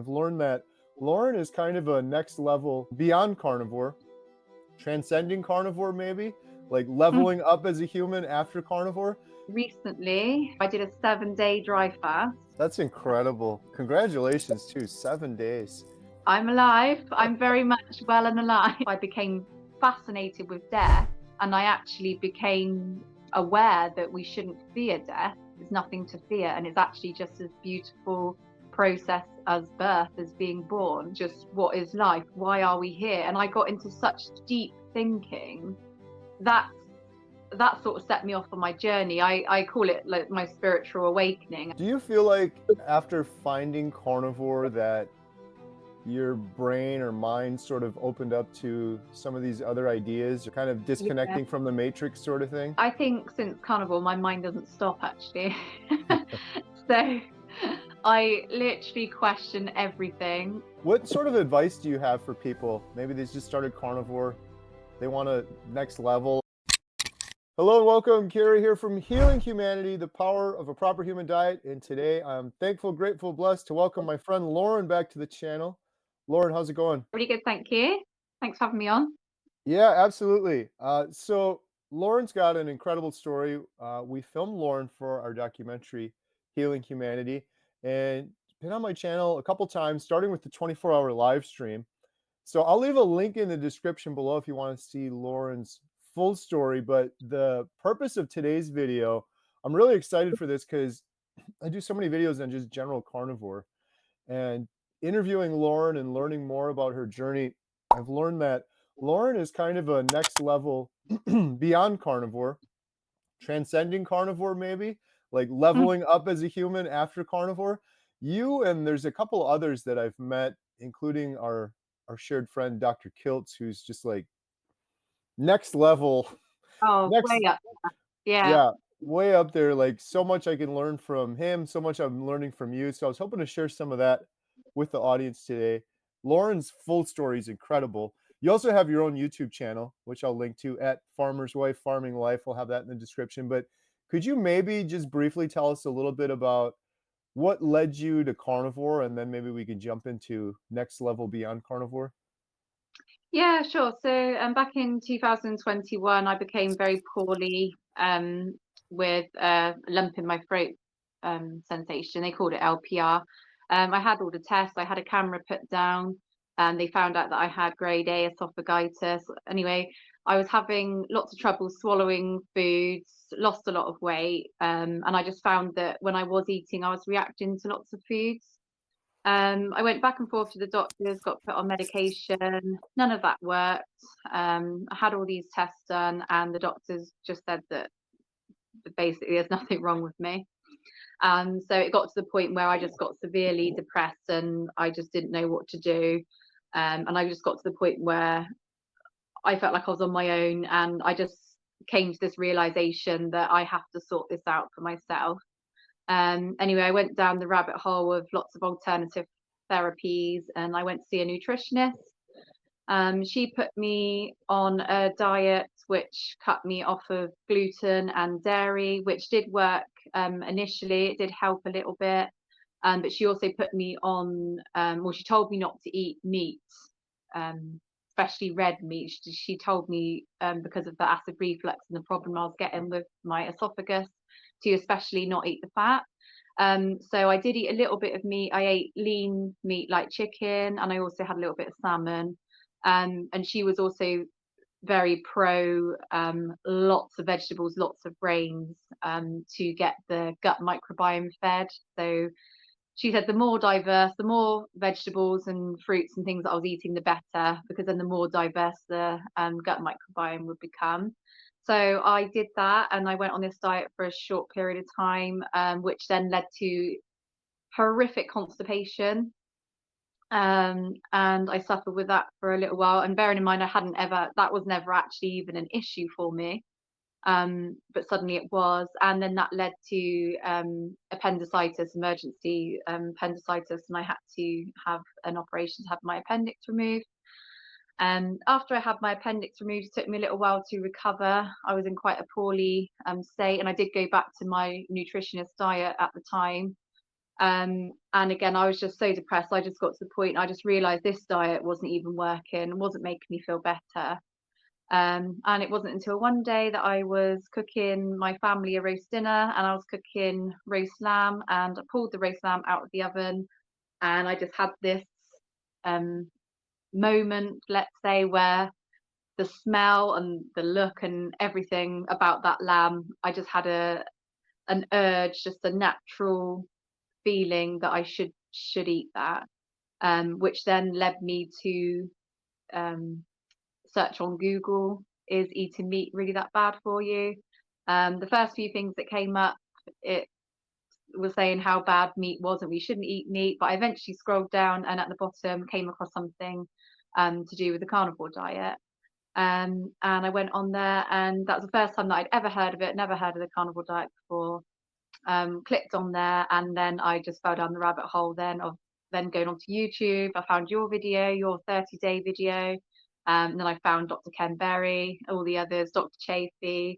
I've learned that Lauren is kind of a next level beyond carnivore, transcending carnivore, maybe like Mm. leveling up as a human after carnivore. Recently, I did a 7-day dry fast. That's incredible. Congratulations, too. 7 days. I'm alive. I'm very much well and alive. I became fascinated with death, and I actually became aware that we shouldn't fear death. There's nothing to fear, and it's actually just as beautiful process as birth, as being born. Just what is life? Why are we here? And I got into such deep thinking that that sort of set me off on my journey. I call it like my spiritual awakening. Do you feel like after finding carnivore that your brain or mind sort of opened up to some of these other ideas, kind of Yeah. disconnecting from the matrix sort of thing? I think since Carnivore, my mind doesn't stop actually. So I literally question everything. What sort of advice do you have for people? Maybe they just started carnivore, they want a next level. Hello and welcome, Carrie here from Healing Humanity, the power of a proper human diet. And today I'm thankful, grateful, blessed to welcome my friend Lauren back to the channel. Lauren, how's it going? Really good, thank you. Thanks for having me on. Yeah, absolutely. So Lauren's got an incredible story. We filmed Lauren for our documentary, Healing Humanity, and been on my channel a couple times, starting with the 24-hour live stream. So I'll leave a link in the description below if you want to see Lauren's full story. But the purpose of today's video, I'm really excited for this because I do so many videos on just general carnivore, and interviewing Lauren and learning more about her journey, I've learned that Lauren is kind of a next level beyond carnivore, transcending carnivore, maybe like Mm. leveling up as a human after carnivore. You and there's a couple others that I've met, including our shared friend Dr. Kiltz, who's just like next level, Oh, way next, up. Yeah. yeah, way up there. Like so much I can learn from him, so much I'm learning from you. So I was hoping to share some of that with the audience today. Lauren's full story is incredible. You also have your own YouTube channel, which I'll link to at Farmer's Wife Farming Life. We'll have that in the description. But could you maybe just briefly tell us a little bit about what led you to carnivore, and then maybe we can jump into next level beyond carnivore? Yeah, sure. So back in 2021, I became very poorly with a lump in my throat sensation. They called it LPR. I had all the tests. I had a camera put down, and they found out that I had grade A esophagitis. Anyway, I was having lots of trouble swallowing foods, lost a lot of weight, and I just found that when I was eating, I was reacting to lots of foods. I went back and forth to the doctors, got put on medication. None of that worked. I had all these tests done, and the doctors just said that basically there's nothing wrong with me. So it got to the point where I just got severely depressed, and I just didn't know what to do. And I just got to the point where I felt like I was on my own, and I just came to this realization that I have to sort this out for myself. Anyway, I went down the rabbit hole of lots of alternative therapies, and I went to see a nutritionist. She put me on a diet which cut me off of gluten and dairy, which did work initially. It did help a little bit. But she also put me on, well, she told me not to eat meat, especially red meat. She told me because of the acid reflux and the problem I was getting with my esophagus, to especially not eat the fat. So I did eat a little bit of meat. I ate lean meat like chicken, and I also had a little bit of salmon. And she was also very pro lots of vegetables, lots of grains to get the gut microbiome fed. So she said the more diverse, the more vegetables and fruits and things that I was eating, the better, because then the more diverse the gut microbiome would become. So I did that, and I went on this diet for a short period of time, which then led to horrific constipation. And I suffered with that for a little while. And bearing in mind, that was never actually even an issue for me. But suddenly it was, and then that led to appendicitis, emergency appendicitis, and I had to have an operation to have my appendix removed. And after I had my appendix removed, it took me a little while to recover. I was in quite a poorly state, and I did go back to my nutritionist diet at the time. And again, I was just so depressed. I just got to the point, I just realized this diet wasn't even working, wasn't making me feel better. And it wasn't until one day that I was cooking my family a roast dinner, and I was cooking roast lamb, and I pulled the roast lamb out of the oven, and I just had this um, moment, let's say, where the smell and the look and everything about that lamb, I just had an urge, just a natural feeling that I should eat that, which then led me to um, search on Google, is eating meat really that bad for you? The first few things that came up, it was saying how bad meat was and we shouldn't eat meat. But I eventually scrolled down and at the bottom came across something to do with the carnivore diet. And I went on there, and that was the first time that I'd ever heard of it, never heard of the carnivore diet before. Clicked on there, and then I just fell down the rabbit hole then of then going onto YouTube. I found your video, your 30-day video. And then I found Dr. Ken Berry, all the others, Dr. Chafee,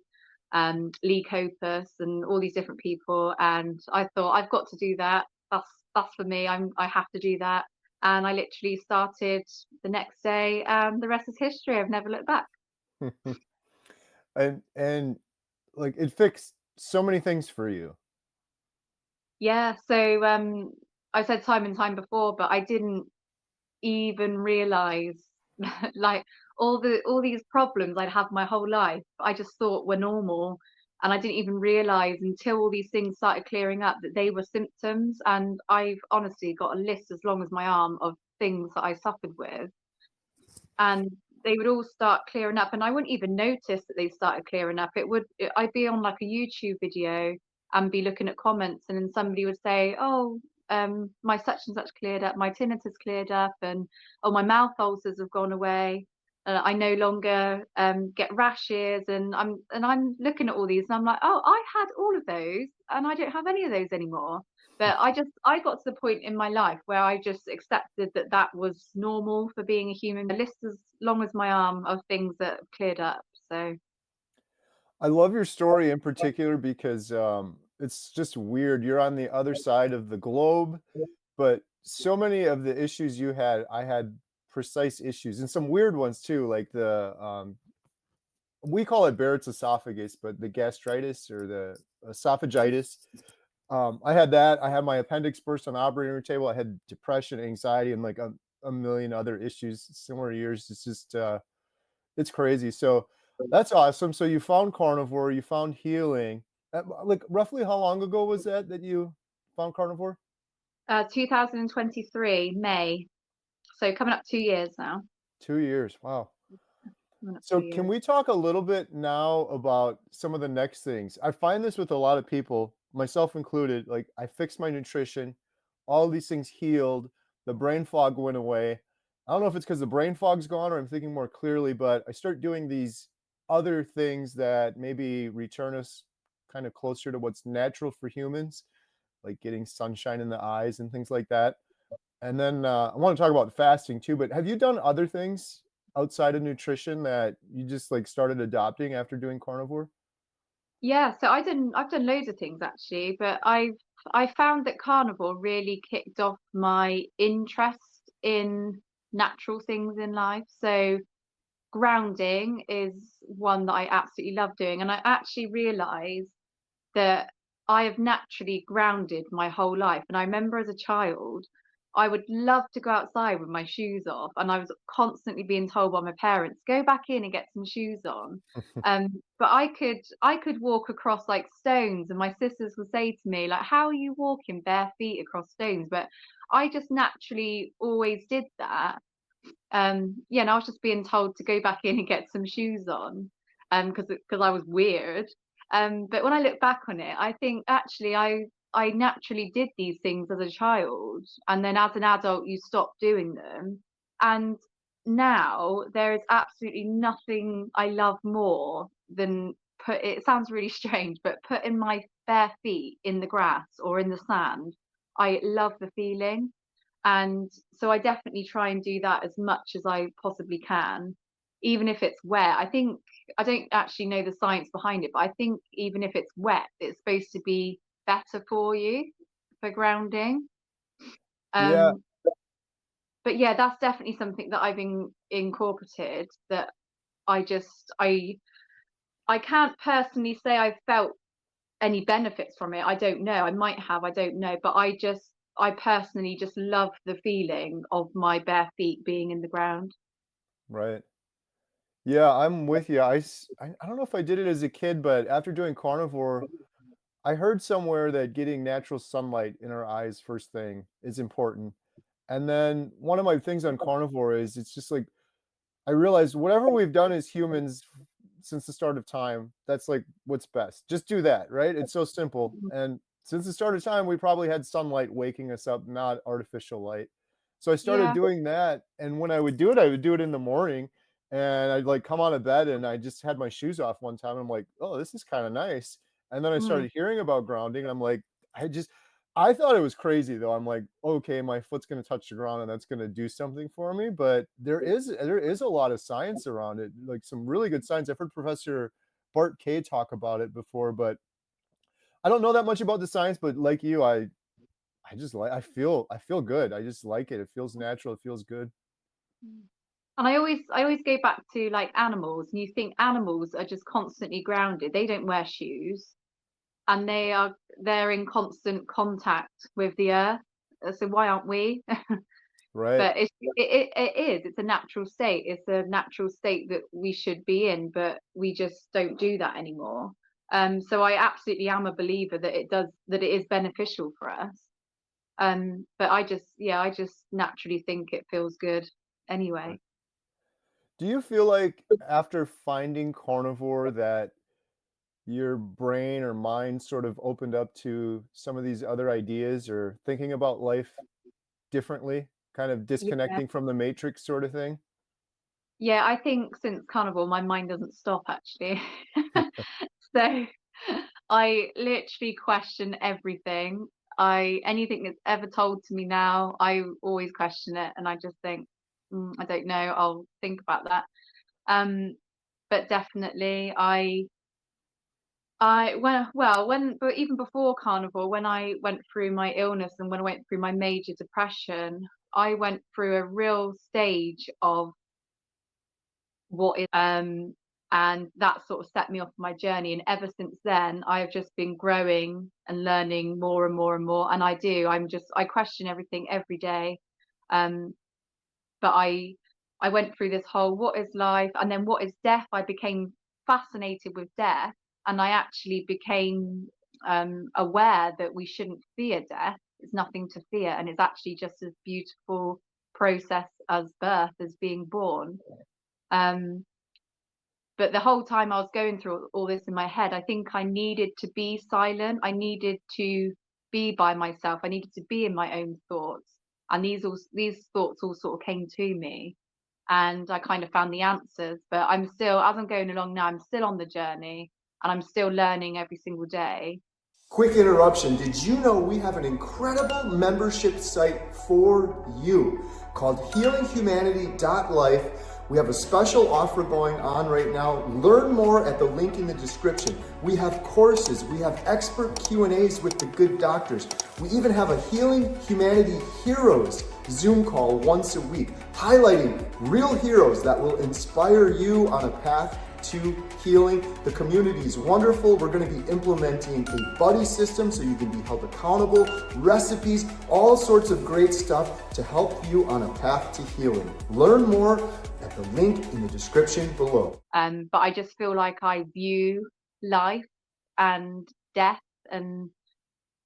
Lee Copus, and all these different people. And I thought, I've got to do that. That's for me. I have to do that. And I literally started the next day, and the rest is history. I've never looked back. And like it fixed so many things for you. Yeah. So I said time and time before, but I didn't even realize like all these problems I'd have my whole life, I just thought were normal. And I didn't even realize until all these things started clearing up that they were symptoms. And I've honestly got a list as long as my arm of things that I suffered with. And they would all start clearing up, and I wouldn't even notice that they started clearing up. I'd be on like a YouTube video and be looking at comments, and then somebody would say, oh, my such and such cleared up, my tinnitus cleared up, and oh, my mouth ulcers have gone away, I no longer get rashes. And I'm looking at all these, and I'm like, oh, I had all of those and I don't have any of those anymore. But I got to the point in my life where I just accepted that that was normal for being a human. A list as long as my arm of things that have cleared up. So I love your story in particular because it's just weird. You're on the other side of the globe, but so many of the issues you had, I had precise issues and some weird ones too, like the we call it Barrett's esophagus, but the gastritis or the esophagitis. I had that. I had my appendix burst on the operating room table. I had depression, anxiety, and like a million other issues similar to yours. It's just it's crazy. So that's awesome. So you found carnivore, you found healing. Like roughly how long ago was that that you found carnivore? 2023 May. So coming up 2 years now. 2 years. Wow. Coming up So two can years. we talk a little bit now about some of the next things? I find this with a lot of people, myself included. Like I fixed my nutrition, all these things healed, the brain fog went away. I don't know if it's because the brain fog's gone or I'm thinking more clearly, but I start doing these other things that maybe return us kind of closer to what's natural for humans, like getting sunshine in the eyes and things like that. And then, I wanna talk about fasting too, but have you done other things outside of nutrition that you just, like, started adopting after doing carnivore? Yeah, so I've done loads of things actually, but I found that carnivore really kicked off my interest in natural things in life. So grounding is one that I absolutely love doing, and I actually realized that I have naturally grounded my whole life. And I remember as a child, I would love to go outside with my shoes off, and I was constantly being told by my parents, "Go back in and get some shoes on." But I could walk across like stones, and my sisters would say to me, like, "How are you walking bare feet across stones?" But I just naturally always did that. Yeah, and I was just being told to go back in and get some shoes on, because I was weird. But when I look back on it, I think actually I naturally did these things as a child, and then as an adult you stop doing them. And now there is absolutely nothing I love more than it sounds really strange, but putting my bare feet in the grass or in the sand. I love the feeling. And so I definitely try and do that as much as I possibly can, even if it's wet. I think I don't actually know the science behind it, but I think even if it's wet, it's supposed to be better for you. for grounding. Yeah, Um, but yeah, that's definitely something that I've incorporated that I just I can't personally say I've felt any benefits from it. I don't know. I might have, I don't know, but I personally just love the feeling of my bare feet being in the ground. right. Yeah, I'm with you. I don't know if I did it as a kid, but after doing carnivore, I heard somewhere that getting natural sunlight in our eyes first thing is important. And then one of my things on carnivore is it's just like I realized whatever we've done as humans since the start of time, that's like what's best. Just do that, right? It's so simple. Mhm. And since the start of time, we probably had sunlight waking us up, not artificial light. So I started Yeah. doing that. And when I would do it in the morning and I'd like come out of bed and I just had my shoes off one time. I'm like, oh, this is kind of nice. And then I Mm, started hearing about grounding and I'm like, I just I thought it was crazy though. I'm like, okay, my foot's gonna touch the ground and that's gonna do something for me. But there is a lot of science around it, like some really good science. I've heard Professor Bart Kay talk about it before, but I don't know that much about the science, but like you, I just like I feel good. I just like it. It feels natural, it feels good. mm. And I always go back to like animals, and you think animals are just constantly grounded. They don't wear shoes, and they're in constant contact with the earth. So why aren't we? Right, But it is. It's a natural state. It's a natural state that we should be in, but we just don't do that anymore. So I absolutely am a believer that it is beneficial for us. But I just naturally think it feels good right. anyway. Do you feel like after finding carnivore that your brain or mind sort of opened up to some of these other ideas or thinking about life differently, kind of Yeah. disconnecting from the matrix sort of thing? Yeah, I think since Carnival, my mind doesn't stop actually. So I literally question everything. I anything that's ever told to me now, I always question it, and I just think, I don't know. I'll think about that. Um, but definitely, but even before Carnival, when I went through my illness and when I went through my major depression, I went through a real stage of what is and that sort of set me off my journey, and ever since then I've just been growing and learning more and more and more, and I question everything every day. um but I went through this whole what is life and then what is death. I became fascinated with death, and I actually became aware that we shouldn't fear death. It's nothing to fear, and it's actually just as beautiful process as birth, as being born. um but the whole time I was going through all this in my head, I think I needed to be silent. I needed to be by myself. I needed to be in my own thoughts. And these thoughts all sort of came to me, and I kind of found the answers. But I'm still, as I'm going along now, I'm still on the journey, and I'm still learning every single day. Quick interruption. Did you know we have an incredible membership site for you called healinghumanity.life? We have a special offer going on right now. Learn more at the link in the description. We have courses, we have expert Q&As with the good doctors. We even have a Healing Humanity Heroes Zoom call once a week, highlighting real heroes that will inspire you on a path to healing. The community is wonderful. We're going to be implementing a buddy system so you can be held accountable, recipes, all sorts of great stuff to help you on a path to healing. Learn more at the link in the description below. But I just feel like I view life and death and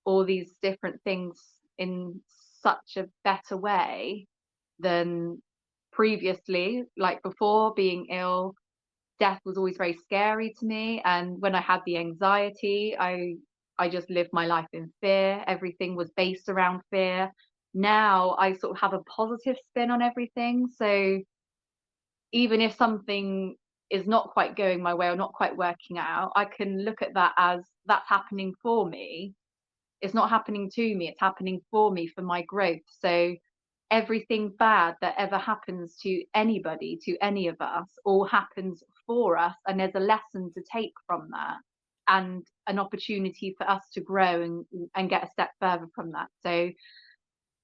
all these different things in such a better way than previously. Like before being ill, death was always very scary to me, and when I had the anxiety, I just lived my life in fear. Everything was based around fear. Now I sort of have a positive spin on everything. So even if something is not quite going my way or not quite working out, I can look at that as that's happening for me. It's not happening to me, it's happening for me, for my growth. So everything bad that ever happens to anybody, to any of us, all happens for us, and there's a lesson to take from that. And an opportunity for us to grow and get a step further from that. So,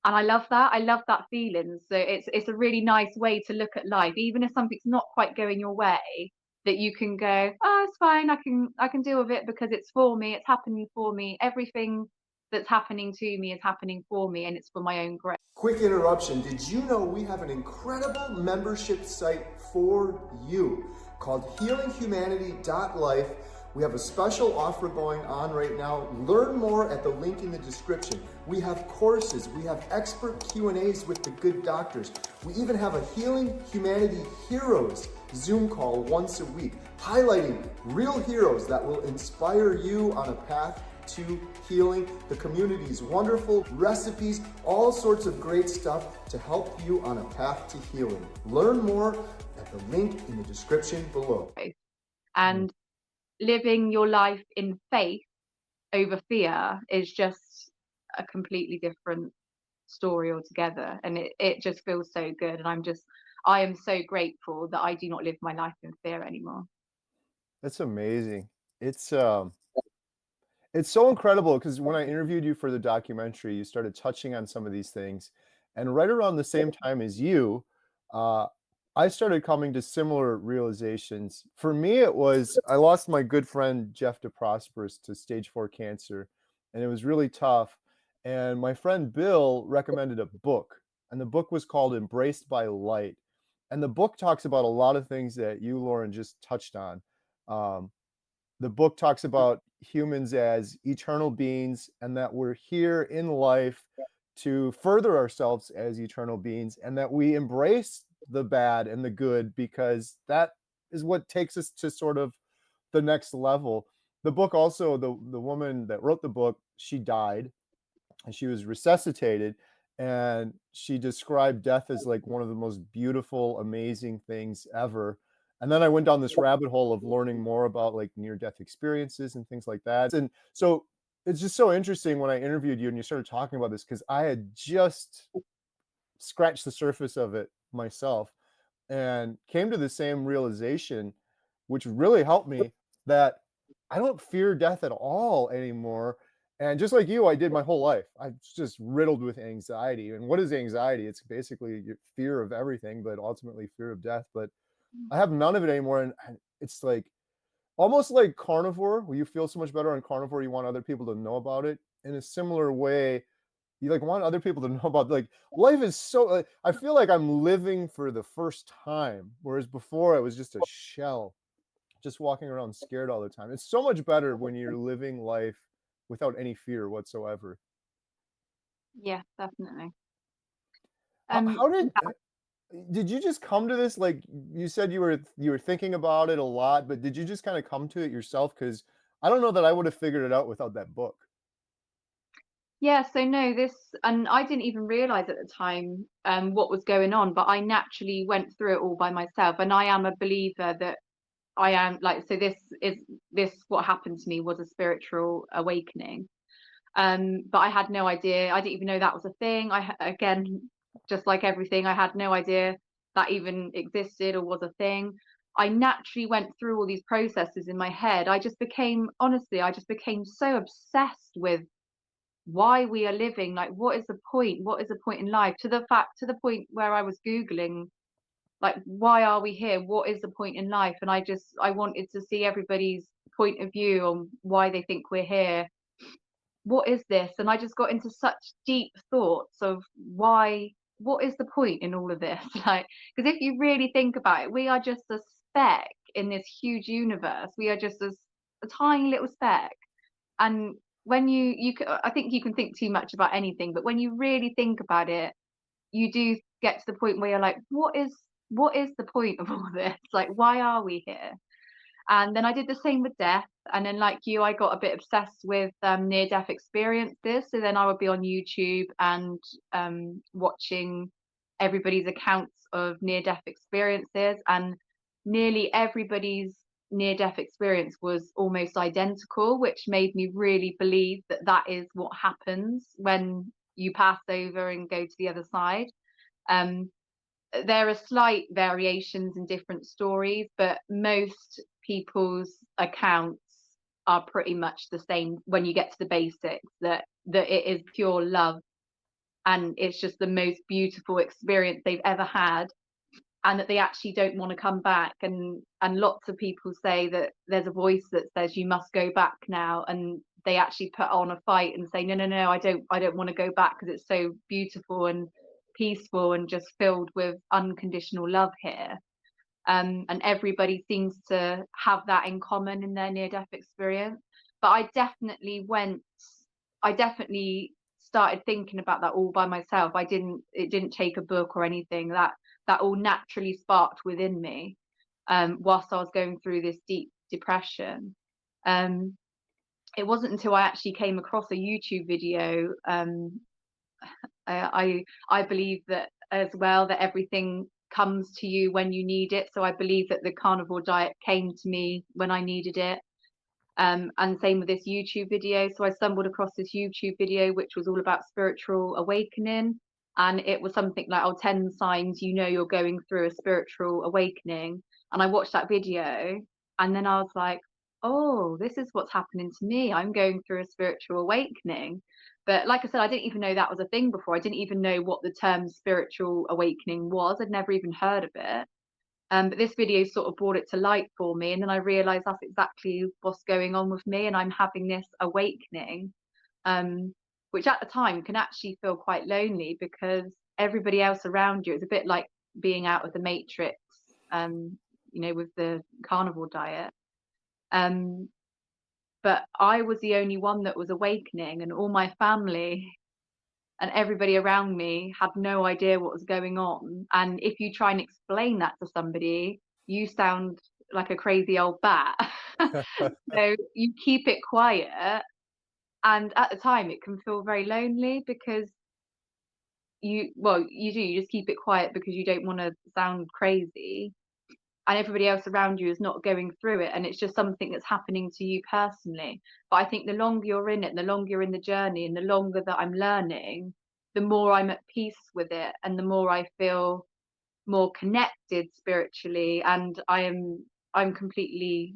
and I love that. I love that feeling. So it's a really nice way to look at life, even if something's not quite going your way, that you can go, oh, it's fine. I can deal with it because it's for me. It's happening for me. Everything that's happening to me is happening for me, and it's for my own growth. Quick interruption. Did you know we have an incredible membership site for you called healinghumanity.life? We have a special offer going on right now. Learn more at the link in the description. We have courses, we have expert Q&As with the good doctors. We even have a Healing Humanity Heroes Zoom call once a week, highlighting real heroes that will inspire you on a path to healing. The community is wonderful, recipes, all sorts of great stuff to help you on a path to healing. Learn more at the link in the description below. And living your life in faith over fear is just a completely different story altogether, and it just feels so good. And I am so grateful that I do not live my life in fear anymore. That's amazing. It's so incredible because when I interviewed you for the documentary, you started touching on some of these things, and right around the same time as you, uh, I started coming to similar realizations. For me, it was I lost my good friend Jeff DeProsperous to stage 4 cancer, and it was really tough. And my friend Bill recommended a book, and the book was called Embraced by Light. And the book talks about a lot of things that you, Lauren, just touched on. Um, the book talks about humans as eternal beings and that we're here in life to further ourselves as eternal beings and that we embrace the bad and the good because that is what takes us to sort of the next level. The book also, the woman that wrote the book, she died and she was resuscitated, and she described death as like one of the most beautiful, amazing things ever. And then I went down this rabbit hole of learning more about like near death experiences and things like that. And so it's just so interesting when I interviewed you and you started talking about this because I had just scratched the surface of it myself and came to the same realization, which really helped me, that I don't fear death at all anymore. And just like you, I did my whole life. I'm just riddled with anxiety. And what is anxiety? It's basically your fear of everything, but ultimately fear of death. But I have none of it anymore. And it's like almost like Carnivore, where you feel so much better on Carnivore, you want other people to know about it. In a similar way, you like want other people to know about like life is so I feel like I'm living for the first time, whereas before I was just a shell, just walking around scared all the time. It's so much better when you're living life without any fear whatsoever. Yeah, definitely. How did you just come to this? Like you said, you were thinking about it a lot, but did you just kind of come to it yourself? Because I don't know that I would have figured it out without that book. Yeah, so no, and I didn't even realize at the time what was going on, but I naturally went through it all by myself. And I am a believer that I am like, so this what happened to me was a spiritual awakening. But I had no idea. I didn't even know that was a thing. Again, just like everything, I had no idea that even existed or was a thing. I naturally went through all these processes in my head. Honestly, I just became so obsessed with why we are living. Like, what is the point? What is the point in life? To the point where I was Googling, like, why are we here? What is the point in life? And I wanted to see everybody's point of view on why they think we're here. What is this? And I just got into such deep thoughts of what is the point in all of this? Like, because if you really think about it, we are just a speck in this huge universe. We are just a tiny little speck. And when I think you can think too much about anything, but when you really think about it, you do get to the point where you're like, what is the point of all this? Like, why are we here? And then I did the same with death. And then, like you, I got a bit obsessed with near death experiences. So then I would be on YouTube and watching everybody's accounts of near death experiences. And nearly everybody's near death experience was almost identical, which made me really believe that that is what happens when you pass over and go to the other side. Um, there are slight variations in different stories, but most people's accounts are pretty much the same when you get to the basics, that it is pure love, and it's just the most beautiful experience they've ever had, and that they actually don't want to come back. And lots of people say that there's a voice that says you must go back now, and they actually put on a fight and say, no, no, no, I don't want to go back, because it's so beautiful and peaceful and just filled with unconditional love here. And everybody seems to have that in common in their near death experience. But I definitely started thinking about that all by myself. It didn't take a book or anything. That all naturally sparked within me, whilst I was going through this deep depression. Um, it wasn't until I actually came across a YouTube video. I believe that as well, that everything comes to you when you need it. So I believe that the carnivore diet came to me when I needed it. And same with this YouTube video. So I stumbled across this YouTube video which was all about spiritual awakening, and it was something like, oh, 10 signs you know you're going through a spiritual awakening. And I watched that video, and then I was like, oh, this is what's happening to me. I'm going through a spiritual awakening. But like I said, I didn't even know that was a thing before. I didn't even know what the term spiritual awakening was. I'd never even heard of it. But this video sort of brought it to light for me, and then I realized that's exactly what's going on with me, and I'm having this awakening, um, which at the time can actually feel quite lonely, because everybody else around you is a bit like being out of the matrix, um, with the carnivore diet. Um, but I was the only one that was awakening, and all my family and everybody around me had no idea what was going on. And if you try and explain that to somebody, you sound like a crazy old bat. So you keep it quiet. And at the time, it can feel very lonely, because you just keep it quiet because you don't want to sound crazy. And everybody else around you is not going through it, and it's just something that's happening to you personally. But I think the longer you're in it, the longer you're in the journey, and the longer that I'm learning, the more I'm at peace with it, and the more I feel more connected spiritually. And I'm completely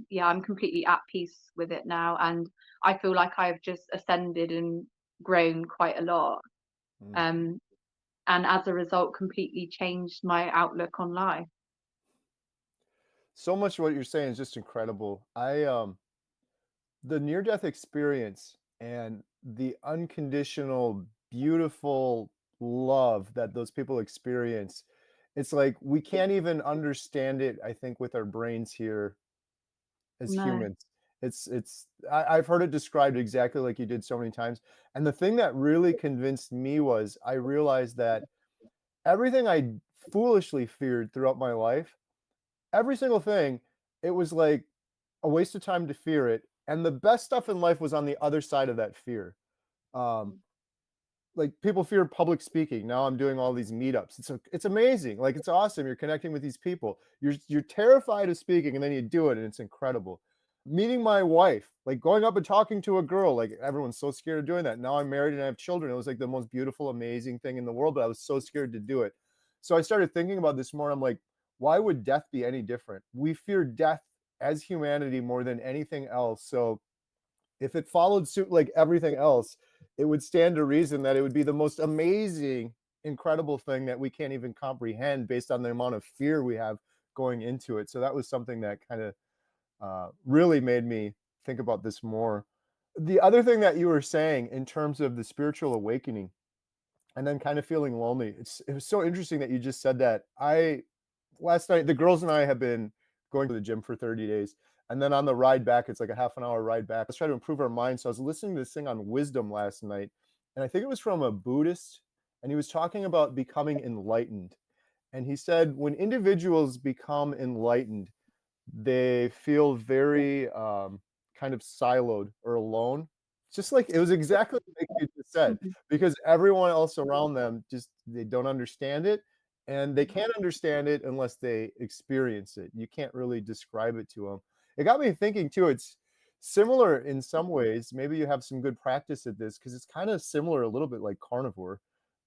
at peace with it now, and I feel like I've just ascended and grown quite a lot, Mm. um and as a result completely changed my outlook on life. So much of what you're saying is just incredible. The near death experience and the unconditional, beautiful love that those people experience, it's like we can't even understand it, I think, with our brains here as No. humans. I've heard it described exactly like you did so many times. And the thing that really convinced me was I realized that everything I foolishly feared throughout my life, every single thing, it was like a waste of time to fear it, and the best stuff in life was on the other side of that fear. Um, like, people fear public speaking, now I'm doing all these meetups, it's amazing, like, it's awesome, you're connecting with these people. You're terrified of speaking, and then you do it, and it's incredible. Meeting my wife, like, going up and talking to a girl, like, everyone's so scared of doing that. Now I'm married and I have children, it was, like, the most beautiful, amazing thing in the world, but I was so scared to do it. So I started thinking about this more, I'm like, "Why would death be any different?" We fear death as humanity more than anything else, so if it followed suit like everything else, it would stand to reason that it would be the most amazing, incredible thing that we can't even comprehend based on the amount of fear we have going into it. So that was something that kind of really made me think about this more. The other thing that you were saying in terms of the spiritual awakening and then kind of feeling lonely, it was so interesting that you just said that. I last night the girls and I have been going to the gym for 30 days. And then on the ride back, it's like a half an hour ride back. Let's try to improve our minds. So I was listening to this thing on wisdom last night, and I think it was from a Buddhist, and he was talking about becoming enlightened. And he said when individuals become enlightened, they feel very kind of siloed or alone. Just like it was exactly like you just said, Mhm. because everyone else around them just they don't understand it, and they can't understand it unless they experience it. You can't really describe it to them. It got me thinking too. It's similar in some ways. Maybe you have some good practice at this because it's kind of similar a little bit like carnivore.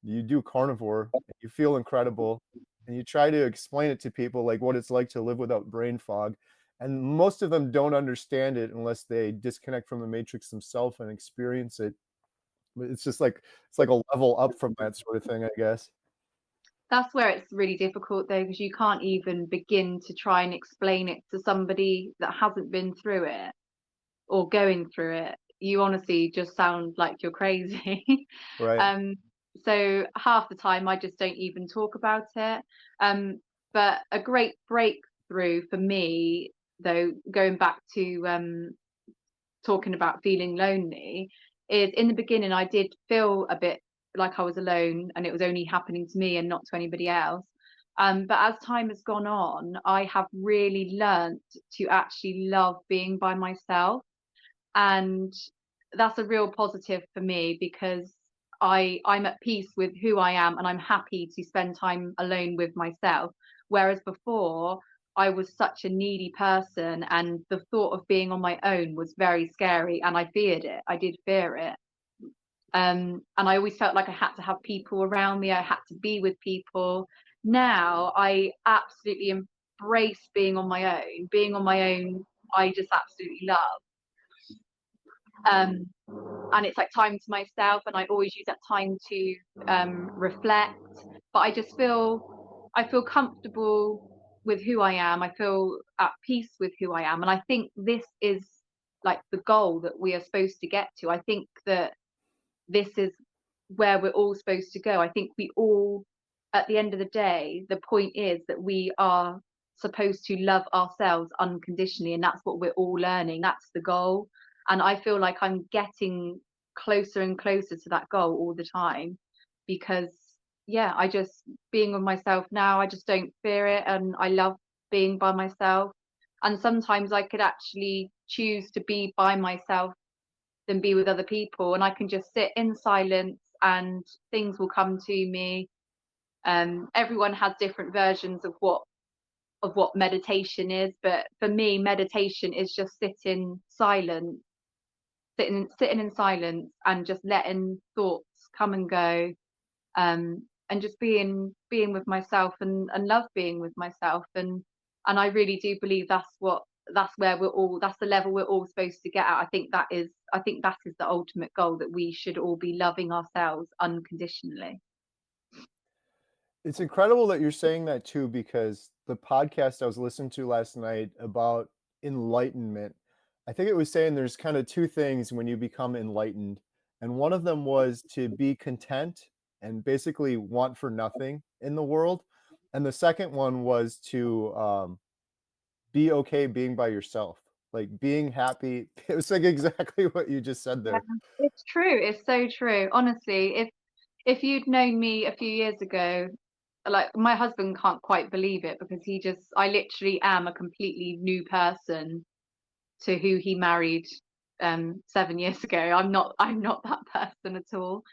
You do carnivore, and you feel incredible, and you try to explain it to people like what it's like to live without brain fog, and most of them don't understand it unless they disconnect from the matrix themselves and experience it. But it's just like it's like a level up from that sort of thing, I guess. That's where it's really difficult though, because you can't even begin to try and explain it to somebody that hasn't been through it or going through it. You honestly just sound like you're crazy. Right. um, so half the time I just don't even talk about it. But a great breakthrough for me, though, going back to talking about feeling lonely, is in the beginning I did feel a bit like I was alone and it was only happening to me and not to anybody else. But as time has gone on, I have really learnt to actually love being by myself, and that's a real positive for me because I'm at peace with who I am and I'm happy to spend time alone with myself. Whereas before, I was such a needy person, and the thought of being on my own was very scary, and I feared it. I did fear it. And I always felt like I had to have people around me. I had to be with people. Now I absolutely embrace being on my own. Being on my own, I just absolutely love. Um, and it's like time to myself, and I always use that time to reflect. But I feel comfortable with who I am. I feel at peace with who I am, and I think this is like the goal that we are supposed to get to. I think that this is where we're all supposed to go. I think we all, at the end of the day, the point is that we are supposed to love ourselves unconditionally, and that's what we're all learning. That's the goal. And I feel like I'm getting closer and closer to that goal all the time because, yeah, I just being with myself now, I just don't fear it, and I love being by myself. And sometimes I could actually choose to be by myself than be with other people, and I can just sit in silence and things will come to me. Everyone has different versions of what meditation is, but for me meditation is just sitting in silence and just letting thoughts come and go, and just being with myself, and love being with myself. And I really do believe that's where that's the level we're all supposed to get at. I think that is the ultimate goal, that we should all be loving ourselves unconditionally. It's incredible that you're saying that too, because the podcast I was listening to last night about enlightenment, I think it was saying there's kind of two things when you become enlightened. And one of them was to be content and basically want for nothing in the world. And the second one was to be okay being by yourself, like being happy. It was like exactly what you just said Yeah, there. it's true. It's so true. Honestly, if you'd known me a few years ago, like my husband can't quite believe it because I literally am a completely new person to who he married 7 years ago. I'm not that person at all.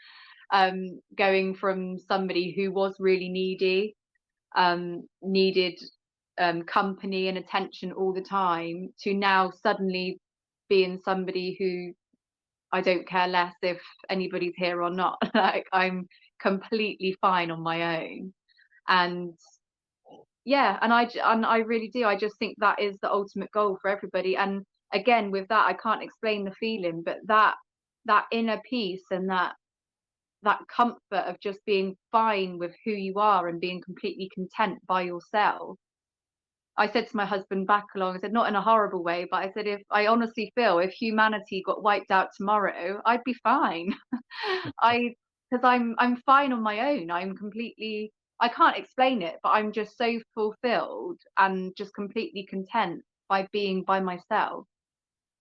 Going from somebody who was really needy, needed company and attention all the time, to now suddenly being somebody who I don't care less if anybody's here or not. Like I'm completely fine on my own. And yeah, and I really do. I just think that is the ultimate goal for everybody. And again, with that, I can't explain the feeling, but that inner peace and that comfort of just being fine with who you are and being completely content by yourself. I said to my husband back along, I said, not in a horrible way, but I said, if I honestly feel if humanity got wiped out tomorrow, I'd be fine. I because I'm fine on my own. I can't explain it, but I'm just so fulfilled and just completely content by being by myself.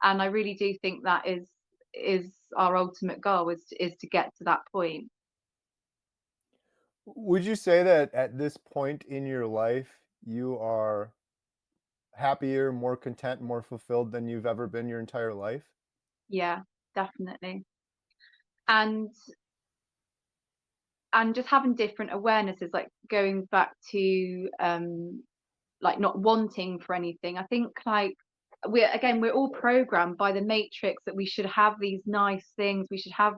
And I really do think that is our ultimate goal, is to get to that point. Would you say that at this point in your life, you are happier, more content, more fulfilled than you've ever been your entire life? Yeah, definitely. And just having different awarenesses, like going back to like not wanting for anything. I think like we're all programmed by the matrix that we should have these nice things, we should have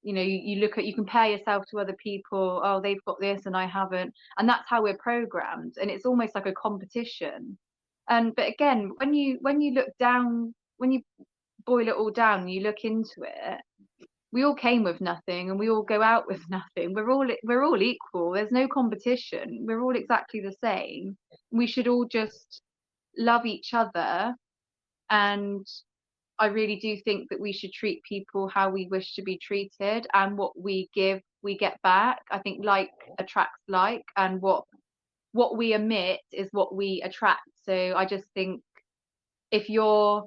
you compare yourself to other people. Oh, they've got this and I haven't, and that's how we're programmed, and it's almost like a competition. But again, when you look down, when you boil it all down and you look into it, we all came with nothing and we all go out with nothing. We're all equal. There's no competition. We're all exactly the same. We should all just love each other, and I really do think that we should treat people how we wish to be treated, and what we give, we get back. I think like attracts like, and what we emit is what we attract. So I just think if you're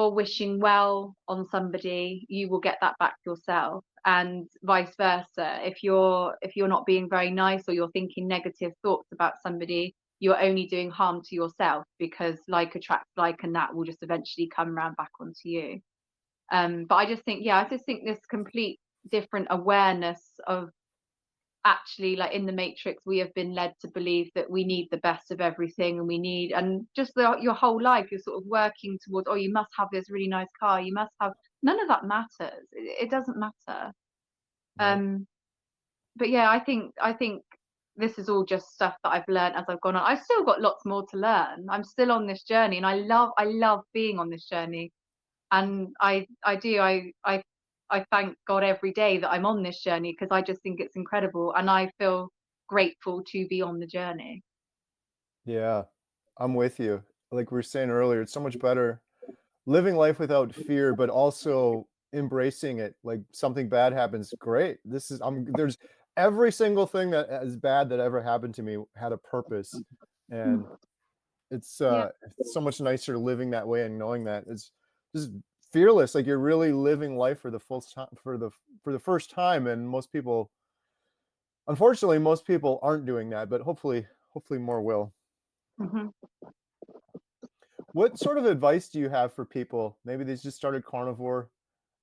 wishing well on somebody, you will get that back yourself, and vice versa. If you're not being very nice, or you're thinking negative thoughts about somebody, you're only doing harm to yourself, because like attracts like, and that will just eventually come around back onto you. But I just think this complete different awareness of, actually, like in the Matrix, we have been led to believe that we need the best of everything, and just your whole life you're sort of working towards, oh, you must have this really nice car, you must have. None of that matters. It doesn't matter. Right. But yeah, I think this is all just stuff that I've learned as I've gone on. I've still got lots more to learn. I'm still on this journey, and I love being on this journey. And I thank God every day that I'm on this journey, because I just think it's incredible, and I feel grateful to be on the journey. Yeah, I'm with you. Like we were saying earlier, it's so much better living life without fear, but also embracing it. Like something bad happens, great. There's every single thing that is bad that ever happened to me had a purpose, and Yeah. it's so much nicer living that way and knowing that it's just fearless. Like you're really living life for the full time, for the first time, and unfortunately, most people aren't doing that, but hopefully more will. hmm What sort of advice do you have for people? Maybe they just started carnivore,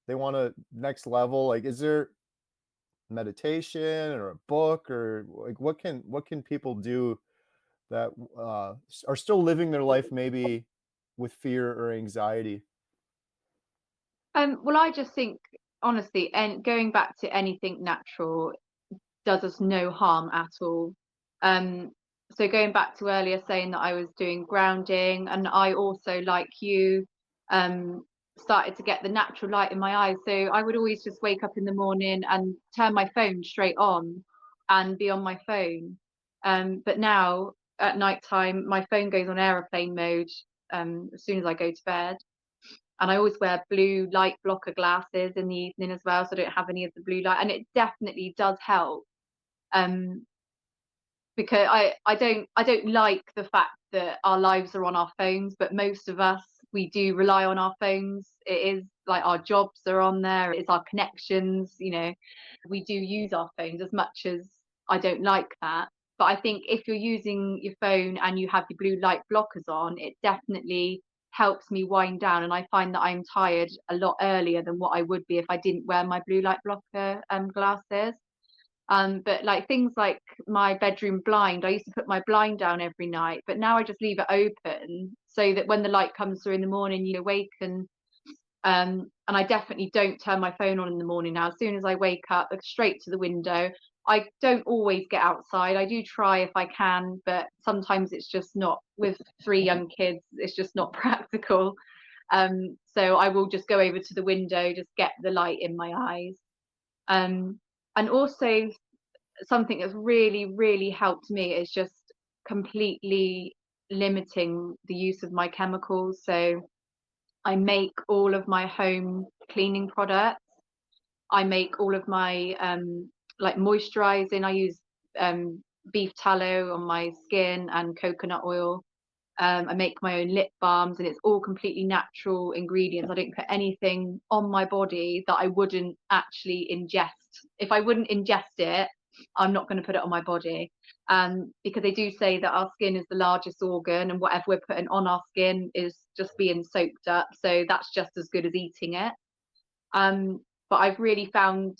they want a next level. Like, is there meditation or a book, or like what can people do that are still living their life maybe with fear or anxiety? Well, I just think, honestly, and going back to anything natural does us no harm at all. Um, so going back to earlier saying that I was doing grounding, and I also, like you, um, started to get the natural light in my eyes. So I would always just wake up in the morning and turn my phone straight on and be on my phone. But now at night time, my phone goes on aeroplane mode as soon as I go to bed. And I always wear blue light blocker glasses in the evening as well, so I don't have any of the blue light. And it definitely does help. Um, because I don't like the fact that our lives are on our phones, but most of us, we do rely on our phones. It is like our jobs are on there, it's our connections, we do use our phones as much as I don't like that. But I think if you're using your phone and you have your blue light blockers on, it definitely helps me wind down, and I find that I'm tired a lot earlier than what I would be if I didn't wear my blue light blocker glasses. But like things like my bedroom blind, I used to put my blind down every night, but now I just leave it open so that when the light comes through in the morning, you awaken. And I definitely don't turn my phone on in the morning now. As soon as I wake up, straight to the window. I don't always get outside. I do try if I can, but sometimes it's just not, with 3 young kids, it's just not practical. So I will just go over to the window, just get the light in my eyes. Um, and also something that's really, really helped me is just completely limiting the use of my chemicals. So I make all of my home cleaning products. I make all of my like moisturizing. I use beef tallow on my skin and coconut oil. I make my own lip balms, and it's all completely natural ingredients. I don't put anything on my body that I wouldn't actually ingest. If I wouldn't ingest it, I'm not going to put it on my body. Because they do say that our skin is the largest organ, and whatever we're putting on our skin is just being soaked up. So that's just as good as eating it. But I've really found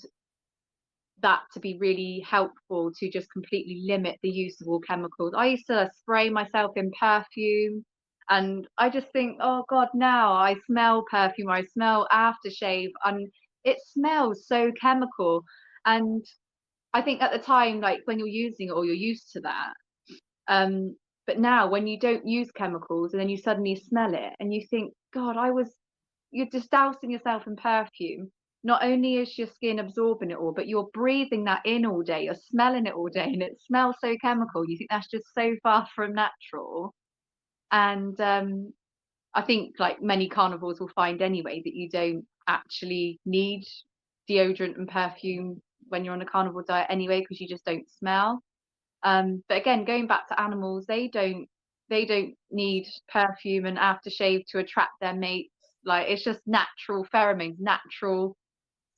that to be really helpful, to just completely limit the use of all chemicals. I used to spray myself in perfume, and I just think, oh God, now I smell perfume, or I smell aftershave, and it smells so chemical. And I think at the time, like when you're using it or you're used to that, um, but now when you don't use chemicals and then you suddenly smell it and you think, God, you're just dousing yourself in perfume. Not only is your skin absorbing it all, but you're breathing that in all day, you're smelling it all day, and it smells so chemical. You think that's just so far from natural. And I think like many carnivores will find anyway that you don't actually need deodorant and perfume when you're on a carnivore diet anyway, because you just don't smell. But again, going back to animals, they don't need perfume and aftershave to attract their mates. Like it's just natural pheromones, natural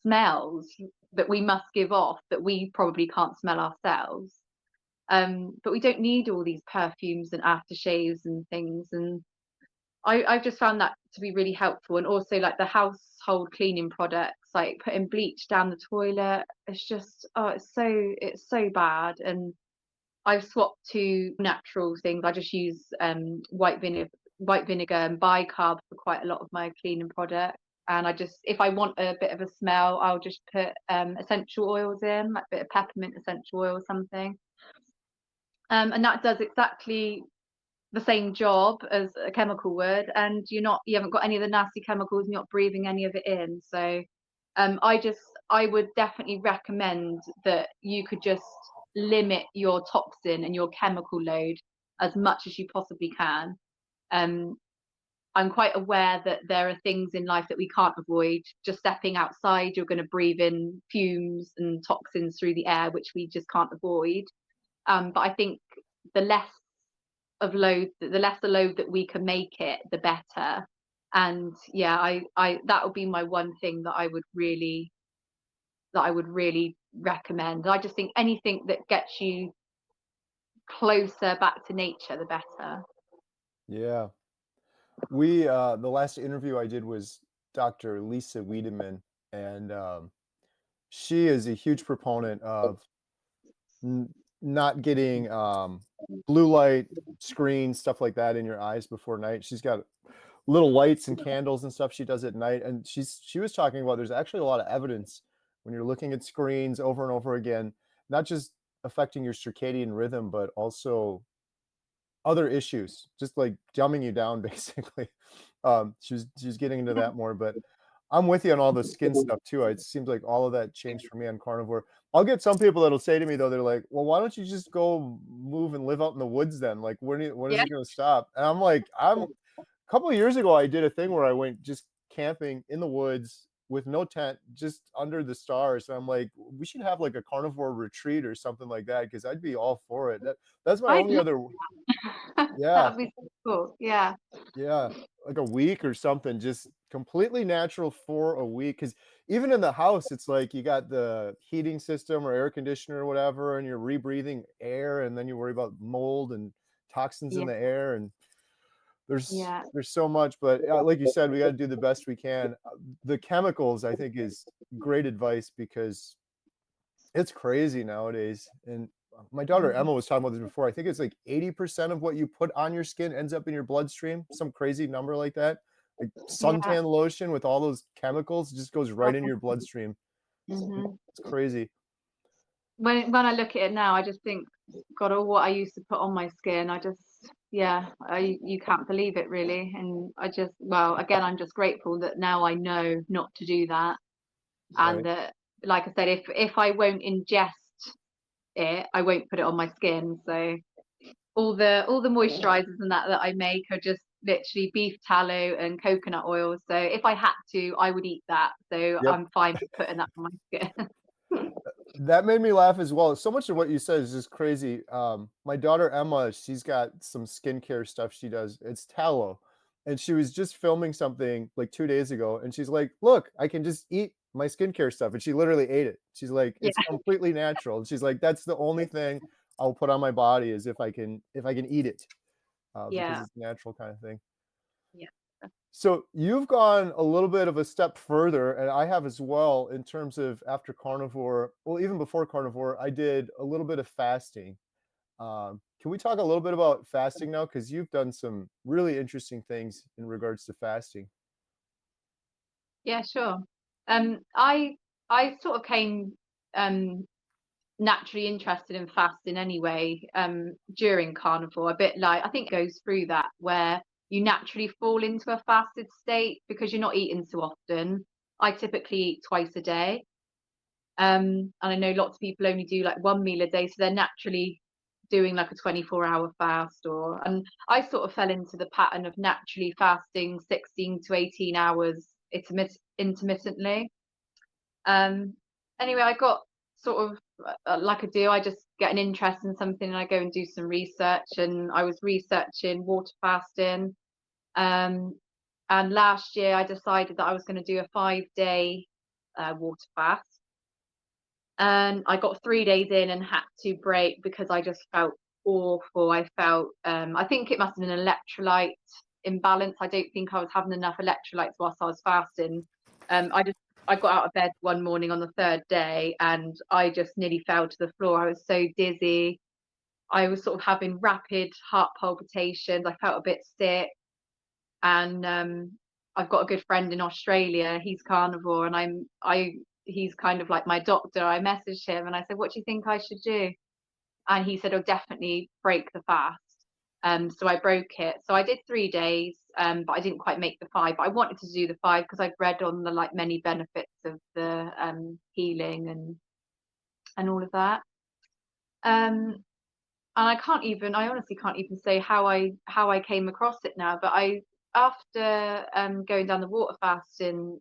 smells that we must give off that we probably can't smell ourselves. But we don't need all these perfumes and aftershaves and things. And I've just found that to be really helpful. And also like the household cleaning products, like putting bleach down the toilet. It's just, oh, it's so bad. And I've swapped to natural things. I just use white vinegar and bicarb for quite a lot of my cleaning products. And I just, if I want a bit of a smell, I'll just put essential oils in, like a bit of peppermint essential oil or something. And that does exactly the same job as a chemical would, and you haven't got any of the nasty chemicals and you're not breathing any of it in. So I would definitely recommend that you could just limit your toxin and your chemical load as much as you possibly can. um I'm quite aware that there are things in life that we can't avoid. Just stepping outside, you're going to breathe in fumes and toxins through the air, which we just can't avoid. But I think the less the lesser load that we can make it, the better. And yeah, I that would be my one thing that I would really recommend. I just think anything that gets you closer back to nature, the better. Yeah. The last interview I did was Dr. Lisa Wiedemann, and she is a huge proponent of not getting blue light screens, stuff like that in your eyes before night. She's got little lights and candles and stuff she does at night, and she was talking about there's actually a lot of evidence when you're looking at screens over and over again, not just affecting your circadian rhythm, but also other issues, just like dumbing you down basically. She was getting into that more, but I'm with you on all the skin stuff too. It seems like all of that changed for me on carnivore. I'll get some people that'll say to me though, they're like, "Well, why don't you just go move and live out in the woods then? Like, when is Yeah, it going to stop?" And I'm like, a couple of years ago, I did a thing where I went just camping in the woods with no tent, just under the stars. And I'm like, we should have like a carnivore retreat or something like that because I'd be all for it. That's my I'd only love other, that. yeah. Would be so cool. Yeah, Yeah, like a week or something, just completely natural for a week. Because even in the house, it's like you got the heating system or air conditioner or whatever, and you're rebreathing air, and then you worry about mold and toxins in yeah, the air, and there's yeah, there's so much. But like you said, we got to do the best we can. The chemicals, I think, is great advice because it's crazy nowadays. And my daughter mhm, Emma was talking about this before. I think it's like 80% of what you put on your skin ends up in your bloodstream, some crazy number like that. Like yeah. suntan lotion with all those chemicals just goes right into your bloodstream. Mhm. It's crazy. When I look at it now, I just think, God, all what I used to put on my skin, yeah, you can't believe it really. And well, again, I'm just grateful that now I know not to do that, and Right. that, like I said, if I won't ingest it, I won't put it on my skin. So all the moisturizers and that I make are just literally beef tallow and coconut oil. So if I had to, I would eat that. So Yep. I'm fine with putting that on my skin. That made me laugh as well. So much of what you said is just crazy. My daughter Emma, she's got some skincare stuff she does. It's tallow. And she was just filming something like 2 days ago. And she's like, "Look, I can just eat my skincare stuff." And she literally ate it. She's like, Yeah, "It's completely natural." And she's like, "That's the only thing I'll put on my body is if I can eat it, because yeah, it's natural kind of thing." yeah, So you've gone a little bit of a step further, and I have as well in terms of after carnivore. Well, even before carnivore, I did a little bit of fasting. Can we talk a little bit about fasting now? Because you've done some really interesting things in regards to fasting. yeah, sure. I sort of came naturally interested in fasting anyway, during carnivore, a bit like, I think it goes through that, where you naturally fall into a fasted state because you're not eating so often. I typically eat twice a day. And I know lots of people only do like one meal a day, so they're naturally doing like a 24-hour fast. And I sort of fell into the pattern of naturally fasting 16 to 18 hours intermittently. Um, anyway, I got sort of like a deal. I just get an interest in something and I go and do some research. And I was researching water fasting. Um, and last year I decided that I was going to do a 5-day water fast. And I got 3 days in and had to break because I just felt awful. I felt, I think it must have been an electrolyte imbalance. I don't think I was having enough electrolytes whilst I was fasting. I got out of bed one morning on the 3rd day and I just nearly fell to the floor. I was so dizzy. I was sort of having rapid heart palpitations. I felt a bit sick. And I've got a good friend in Australia. He's carnivore, and he's kind of like my doctor. I messaged him and I said, "What do you think I should do?" And he said, "Oh, definitely break the fast." So I broke it. So I did 3 days, but I didn't quite make the 5. But I wanted to do the 5 because I'd read on the like many benefits of the healing and all of that. And I honestly can't even say how I came across it now. But after going down the water fasting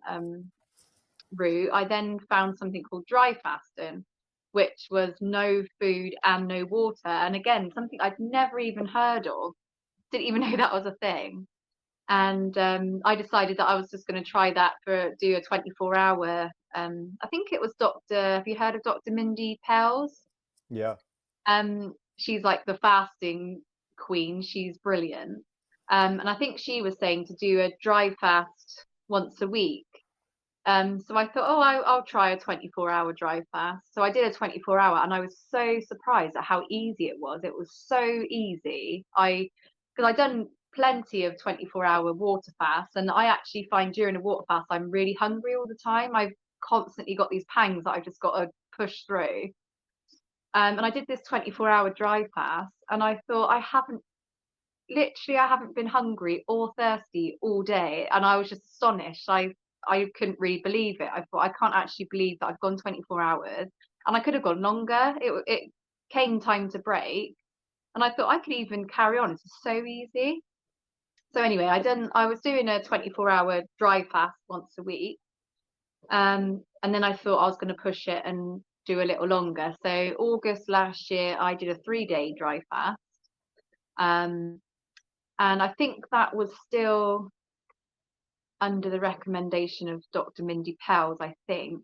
route, I then found something called dry fasting, which was no food and no water. And again, something I'd never even heard of, didn't even know that was a thing. And I decided that I was just going to try that do a 24-hour. I think it was have you heard of Dr. Mindy Pels? Yeah. She's like the fasting queen. She's brilliant. And I think she was saying to do a dry fast once a week. So I thought, oh, I'll try a 24-hour dry fast. So I did a 24-hour and I was so surprised at how easy it was. It was so easy. Because I'd done plenty of 24-hour water fasts, and I actually find during a water fast, I'm really hungry all the time. I've constantly got these pangs that I've just got to push through. And I did this 24-hour dry fast and I thought, I haven't been hungry or thirsty all day. And I was just astonished. I couldn't really believe it. I thought, I can't actually believe that I've gone 24 hours, and I could have gone longer. It came time to break, and I thought I could even carry on. It's so easy. So anyway, I was doing a 24-hour dry fast once a week. And then I thought I was going to push it and do a little longer. So August last year, I did a 3-day dry fast. And I think that was still under the recommendation of Dr. Mindy Pels, I think.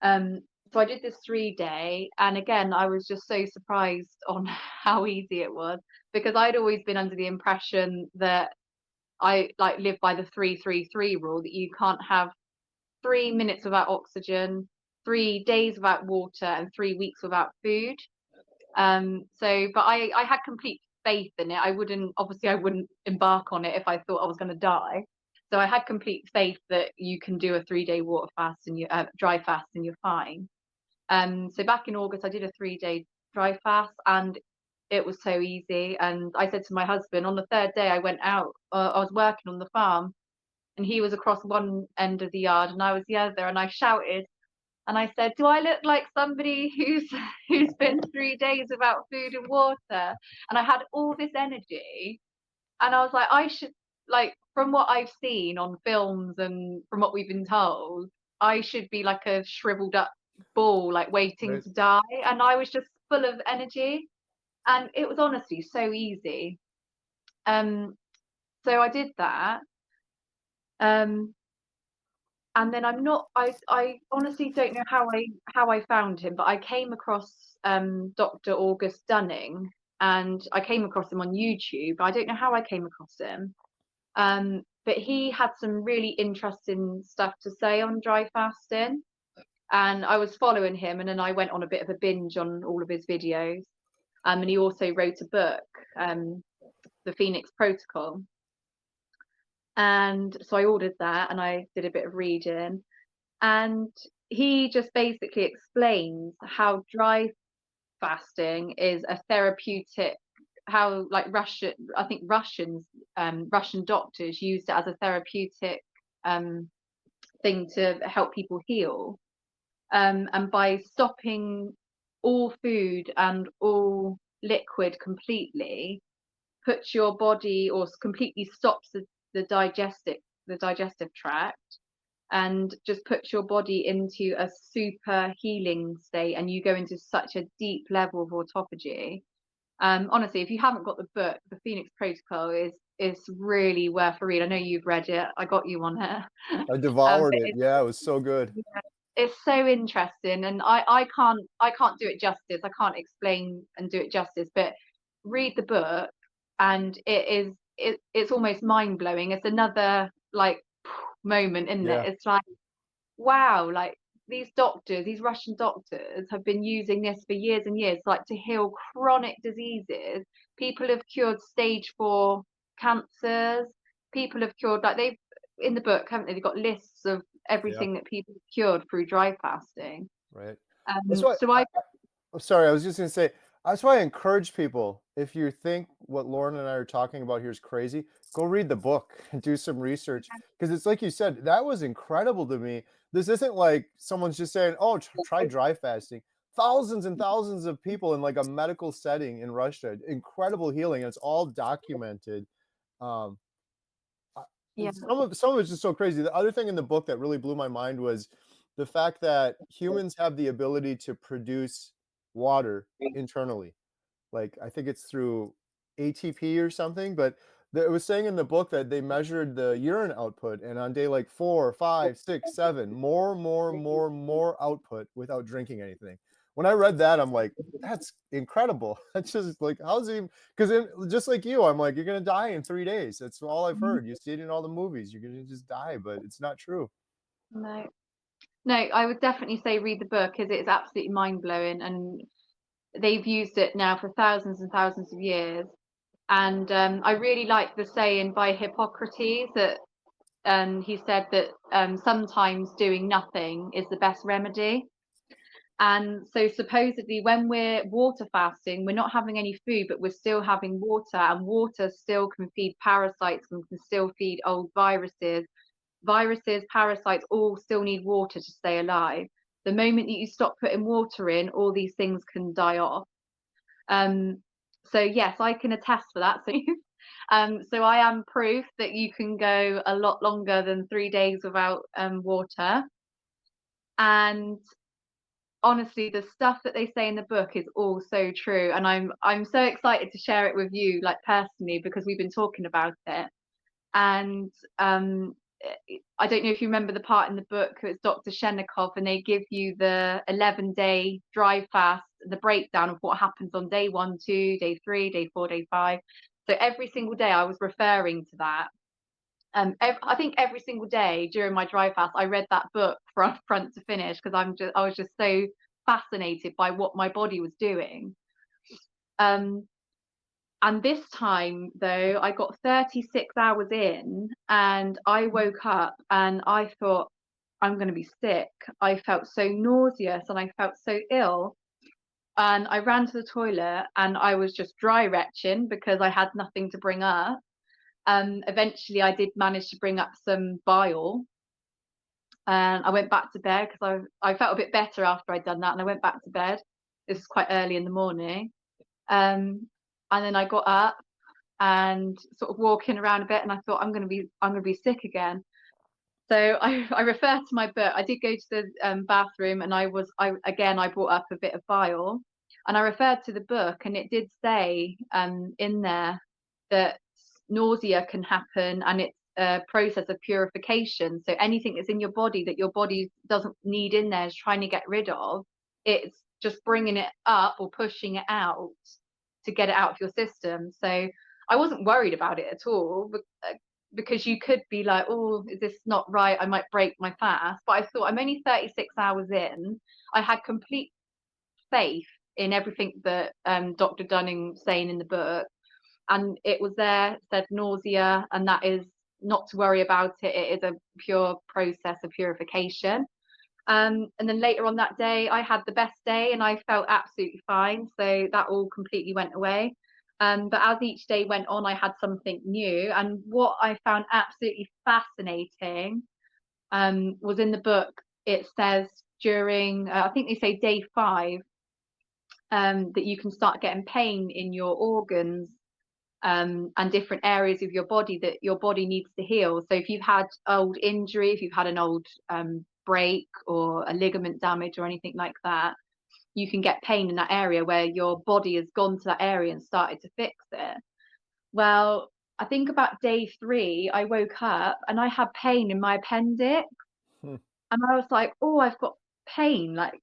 So I did this 3-day, and again, I was just so surprised on how easy it was, because I'd always been under the impression that I like live by the 3-3-3 rule, that you can't have 3 minutes without oxygen, 3 days without water, and 3 weeks without food. But I had complete faith in it. I wouldn't embark on it if I thought I was going to die. So I had complete faith that you can do a 3-day water fast and you dry fast and you're fine. So back in August, I did a 3-day dry fast and it was so easy. And I said to my husband, on the 3rd day, I went out. I was working on the farm, and he was across one end of the yard and I was the other, and I shouted and I said, "Do I look like somebody who's been 3 days without food and water?" And I had all this energy, and I was like, I should, like, from what I've seen on films and from what we've been told, I should be like a shriveled up ball, like waiting Right. to die. And I was just full of energy, and it was honestly so easy. So I did that. And then I honestly don't know how I found him, but I came across Dr. August Dunning, and I came across him on YouTube. I don't know how I came across him. But he had some really interesting stuff to say on dry fasting, and I was following him, and then I went on a bit of a binge on all of his videos. And he also wrote a book, The Phoenix Protocol. And so I ordered that and I did a bit of reading. And he just basically explains how dry fasting is a therapeutic, how like I think Russian doctors used it as a therapeutic thing to help people heal. And by stopping all food and all liquid completely, puts your body, or completely stops the digestive tract, and just puts your body into a super healing state, and you go into such a deep level of autophagy. Honestly, if you haven't got the book, the Phoenix Protocol is really worth a read. I know you've read it. I got you on it. I devoured But it. Yeah, it was so good. it's so interesting, and I can't do it justice. I can't explain and do it justice, but read the book, and it's almost mind blowing. It's another like moment, isn't it? Yeah, It's like, wow, like these doctors, these Russian doctors have been using this for years and years, like to heal chronic diseases. People have cured stage 4 cancers. People have cured, like they've, in the book, haven't they? They've got lists of yeah, everything that people have cured through dry fasting. right. That's why So I, I'm sorry, I was just gonna say, that's why I encourage people, if you think what Lauren and I are talking about here is crazy, go read the book and do some research. Because it's like you said, that was incredible to me. This isn't like someone's just saying, "Oh, try dry fasting." Thousands and thousands of people in like a medical setting in Russia, incredible healing, and it's all documented. Um, I yeah, some of it's just so crazy. The other thing in the book that really blew my mind was the fact that humans have the ability to produce water internally. Like, I think it's through ATP or something, but it was saying in the book that they measured the urine output, and on day like 4, 5, 6, 7, more output without drinking anything. When I read that, I'm like, that's incredible. That's just like, how's he? Because just like you, I'm like, you're gonna die in 3 days. That's all I've heard. You see it in all the movies. You're gonna just die, but it's not true. no, no, I would definitely say read the book, because it's absolutely mind blowing, and they've used it now for thousands and thousands of years. And I really like the saying by Hippocrates that he said that sometimes doing nothing is the best remedy. And so supposedly when we're water fasting, we're not having any food, but we're still having water, and water still can feed parasites and can still feed old viruses. Viruses, parasites all still need water to stay alive. The moment that you stop putting water in, all these things can die off. Um, so yes, I can attest for that. So I am proof that you can go a lot longer than 3 days without water. And honestly, the stuff that they say in the book is all so true, and I'm so excited to share it with you, like personally, because we've been talking about it. And I don't know if you remember the part in the book, it's Dr. Shenikov, and they give you the 11-day dry fast, the breakdown of what happens on day 1, 2, day 3, day 4, day 5. So every single day I was referring to that. I think every single day during my dry fast, I read that book from front to finish, because I was just so fascinated by what my body was doing. Um, and this time, though, I got 36 hours in, and I woke up and I thought, I'm going to be sick. I felt so nauseous and I felt so ill. And I ran to the toilet and I was just dry retching because I had nothing to bring up. Eventually, I did manage to bring up some bile, and I went back to bed because I felt a bit better after I'd done that, and I went back to bed. This was quite early in the morning. And then I got up and sort of walking around a bit, and I thought, I'm gonna be sick again. So I referred to my book. I did go to the bathroom, and I brought up a bit of bile, and I referred to the book, and it did say in there that nausea can happen, and it's a process of purification. So anything that's in your body that your body doesn't need in there is trying to get rid of. It's just bringing it up or pushing it out to get it out of your system. So I wasn't worried about it at all, because you could be like, oh, is this not right? I might break my fast. But I thought, I'm only 36 hours in. I had complete faith in everything that Dr. Dunning saying in the book. And it was there, said nausea, and that is not to worry about it. It is a pure process of purification. And then later on that day, I had the best day and I felt absolutely fine. So that all completely went away. But as each day went on, I had something new. And what I found absolutely fascinating was in the book, it says during, I think they say day 5, that you can start getting pain in your organs and different areas of your body that your body needs to heal. So if you've had old injury, if you've had an old break or a ligament damage or anything like that, you can get pain in that area where your body has gone to that area and started to fix it. Well, I think about day 3, I woke up and I had pain in my appendix, Hmm. and I was like, oh, I've got pain, like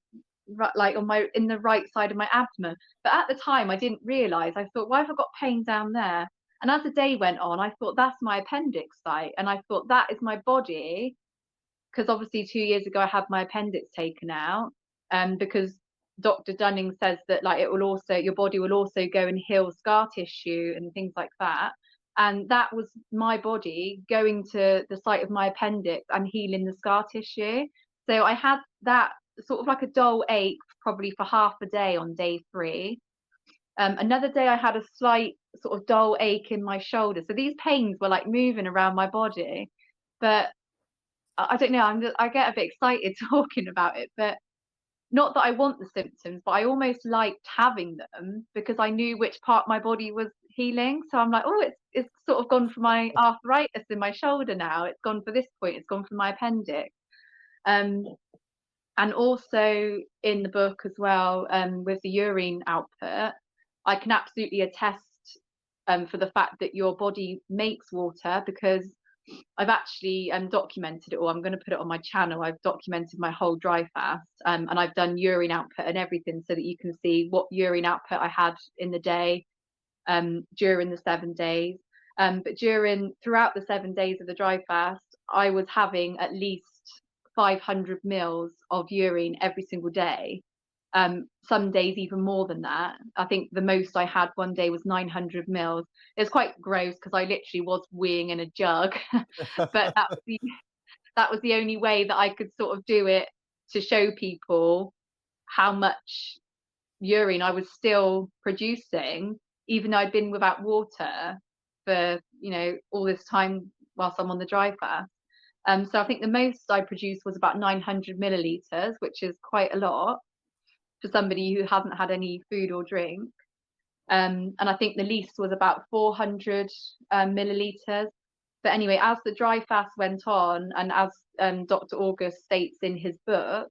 on my in the right side of my abdomen. But at the time I didn't realize. I thought, why have I got pain down there? And as the day went on, I thought that's my appendix site, and I thought that is my body, because obviously 2 years ago I had my appendix taken out, because Dr. Dunning says that like it will also, your body will also go and heal scar tissue and things like that. And that was my body going to the site of my appendix and healing the scar tissue. So I had that sort of like a dull ache probably for half a day on day 3. Another day I had a slight sort of dull ache in my shoulder. So these pains were like moving around my body. But I don't know, I get a bit excited talking about it, but not that I want the symptoms, but I almost liked having them because I knew which part my body was healing. So I'm like, oh, it's sort of gone for my arthritis in my shoulder now. It's gone for this point. It's gone for my appendix. Um, and also in the book as well, with the urine output, I can absolutely attest for the fact that your body makes water, because I've actually documented it all. I'm going to put it on my channel. I've documented my whole dry fast, and I've done urine output and everything so that you can see what urine output I had in the day during the 7 days. But throughout the 7 days of the dry fast, I was having at least 500 mils of urine every single day. Some days even more than that. I think the most I had one day was 900 mils. It's quite gross because I literally was weeing in a jug, but that was the only way that I could sort of do it to show people how much urine I was still producing, even though I'd been without water for all this time whilst I'm on the dry fast. So I think the most I produced was about 900 milliliters, which is quite a lot for somebody who hasn't had any food or drink. And I think the least was about 400 milliliters. But anyway, as the dry fast went on, and as Dr. August states in his book,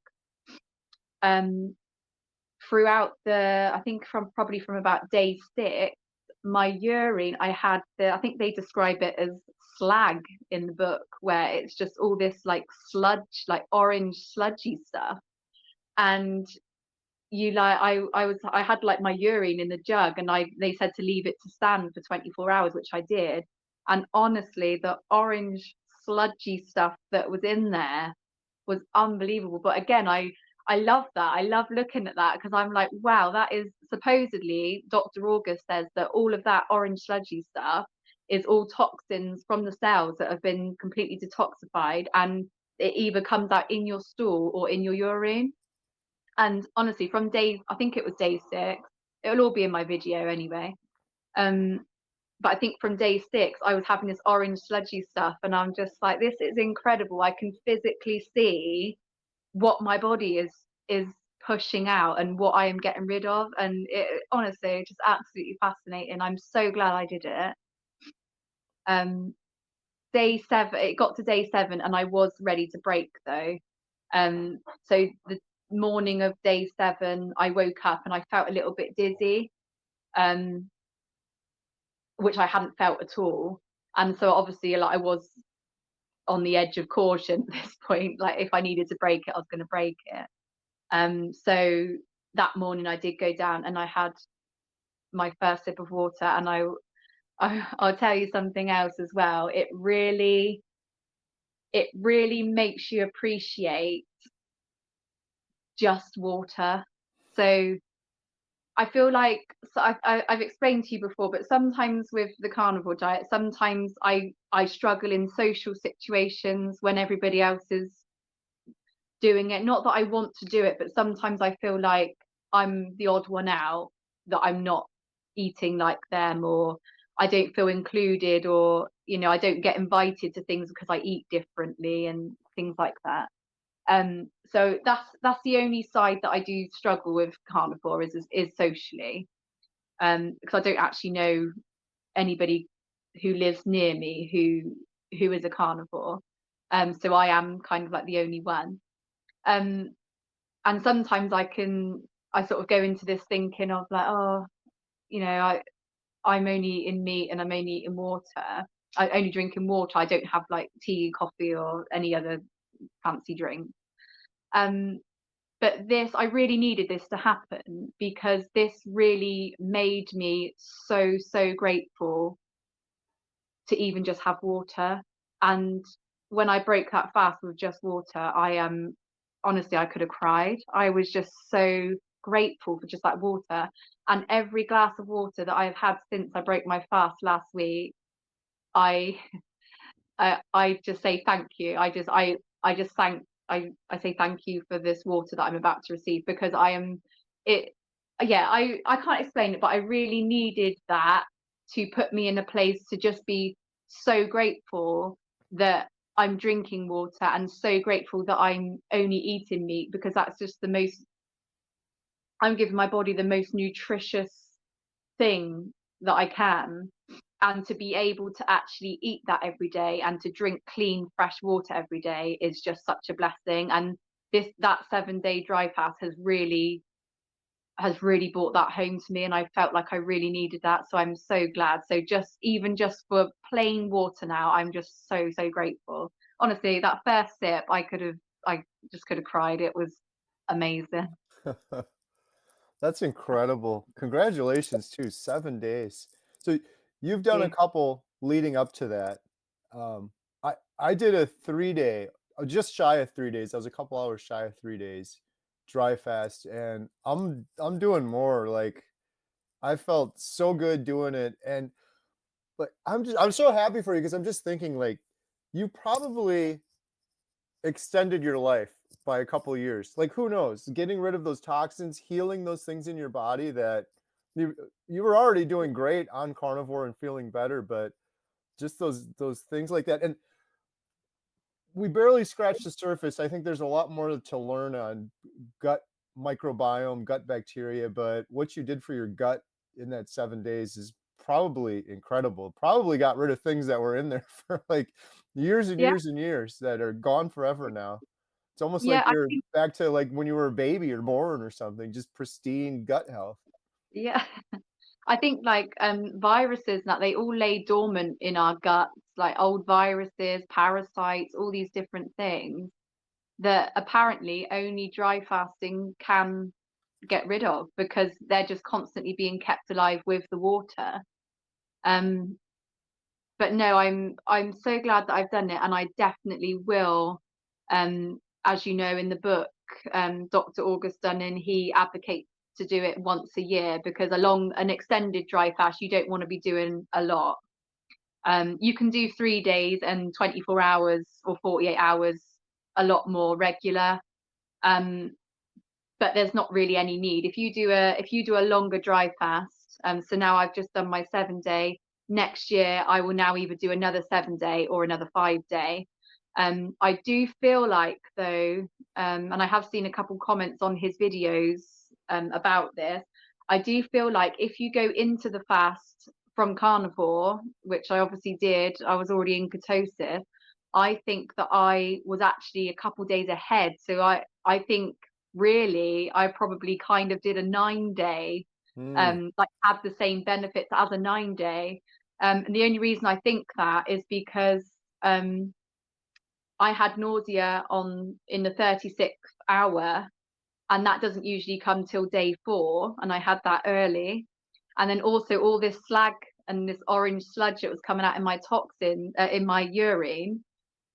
throughout I think from about day 6, my urine, I think they describe it as slag in the book, where it's just all this like sludge, like orange sludgy stuff. And I had like my urine in the jug, and they said to leave it to stand for 24 hours, which I did. And honestly, the orange sludgy stuff that was in there was unbelievable. But again, I love that. I love looking at that because I'm like, wow, that is supposedly, Dr. August says that all of that orange sludgy stuff is all toxins from the cells that have been completely detoxified, and it either comes out in your stool or in your urine. And honestly, I think it was day 6, it'll all be in my video anyway. But I think from day 6, I was having this orange sludgy stuff, and I'm just like, this is incredible. I can physically see what my body is pushing out and what I am getting rid of. And it honestly just absolutely fascinating. I'm so glad I did it. Day 7, it got to day 7, and I was ready to break though. So the morning of day 7, I woke up and I felt a little bit dizzy, which I hadn't felt at all. And so obviously, like, I was on the edge of caution at this point. Like, if I needed to break it, I was going to break it. So that morning I did go down and I had my first sip of water, and I'll tell you something else as well. It really makes you appreciate just water. So I feel like, so I've explained to you before, but sometimes with the carnivore diet, sometimes I struggle in social situations when everybody else is doing it. Not that I want to do it, but sometimes I feel like I'm the odd one out, that I'm not eating like them, or I don't feel included, or I don't get invited to things because I eat differently and things like that. So that's the only side that I do struggle with carnivore is socially, because I don't actually know anybody who lives near me who is a carnivore. So I am kind of like the only one. Um, and sometimes I sort of go into this thinking of like, oh, I'm only eating meat and I'm only eating water. I only drinking water. I don't have like tea, coffee, or any other fancy drink. Um, but I really needed this to happen, because this really made me so grateful to even just have water. And when I broke that fast with just water, I honestly, I could have cried. I was just so grateful for just that water. And every glass of water that I've had since I broke my fast last week, I I just say thank you. I just I say thank you for this water that I'm about to receive, because I am it. Yeah, I can't explain it, but I really needed that to put me in a place to just be so grateful that I'm drinking water, and so grateful that I'm only eating meat, because that's just the most. I'm giving my body the most nutritious thing that I can, and to be able to actually eat that every day and to drink clean fresh water every day is just such a blessing. And that 7-day dry fast has really brought that home to me, and I felt like I really needed that, so I'm so glad. So just for plain water now, I'm just so grateful. Honestly, that first sip, I just could have cried. It was amazing. That's incredible. Congratulations too, 7 days. So you've done a Yeah. couple leading up to that. Um, I did a 3-day, just shy of 3 days. I was a couple hours shy of 3 days dry fast, and I'm doing more. Like, I felt so good doing it, and like I'm so happy for you, because I'm just thinking like you probably extended your life by a couple years. Like, who knows? Getting rid of those toxins, healing those things in your body that you were already doing great on carnivore and feeling better, but just those things like that. And we barely scratched the surface. I think there's a lot more to learn on gut microbiome, gut bacteria, but what you did for your gut in that 7 days is probably incredible. Probably got rid of things that were in there for like years and Yeah. years and years that are gone forever now. It's almost like Yeah, I you're think. back to like when you were a baby or born or something, just pristine gut health. Yeah. I think like viruses, that they all lay dormant in our guts, like old viruses, parasites, all these different things that apparently only dry fasting can get rid of, because they're just constantly being kept alive with the water. Um, but no, I'm so glad that I've done it, and I definitely will. As you know, in the book, Dr. August Dunning, he advocates to do it once a year, because along an extended dry fast, you don't want to be doing a lot. You can do 3 days and 24 hours or 48 hours a lot more regular. Um, but there's not really any need if you do a longer dry fast. So now I've just done my 7-day. Next year I will now either do another 7-day or another 5-day. I do feel like though, and I have seen a couple comments on his videos about this. I do feel like if you go into the fast from carnivore, which I obviously did, I was already in ketosis. I think that I was actually a couple days ahead. So I think really I probably kind of did a 9-day, Mm, like had the same benefits as a 9-day. And the only reason I think that is because I had nausea in the 36th hour, and that doesn't usually come till day 4, and I had that early. And then also all this slag and this orange sludge that was coming out in my in my urine,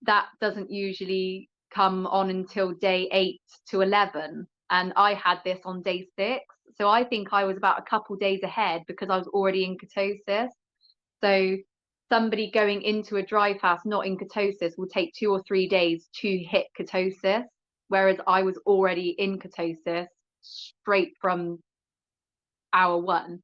that doesn't usually come on until day 8 to 11. And I had this on day 6. So I think I was about a couple days ahead, because I was already in ketosis. So somebody going into a dry fast not in ketosis will take 2 or 3 days to hit ketosis. whereas I was already in ketosis straight from hour one.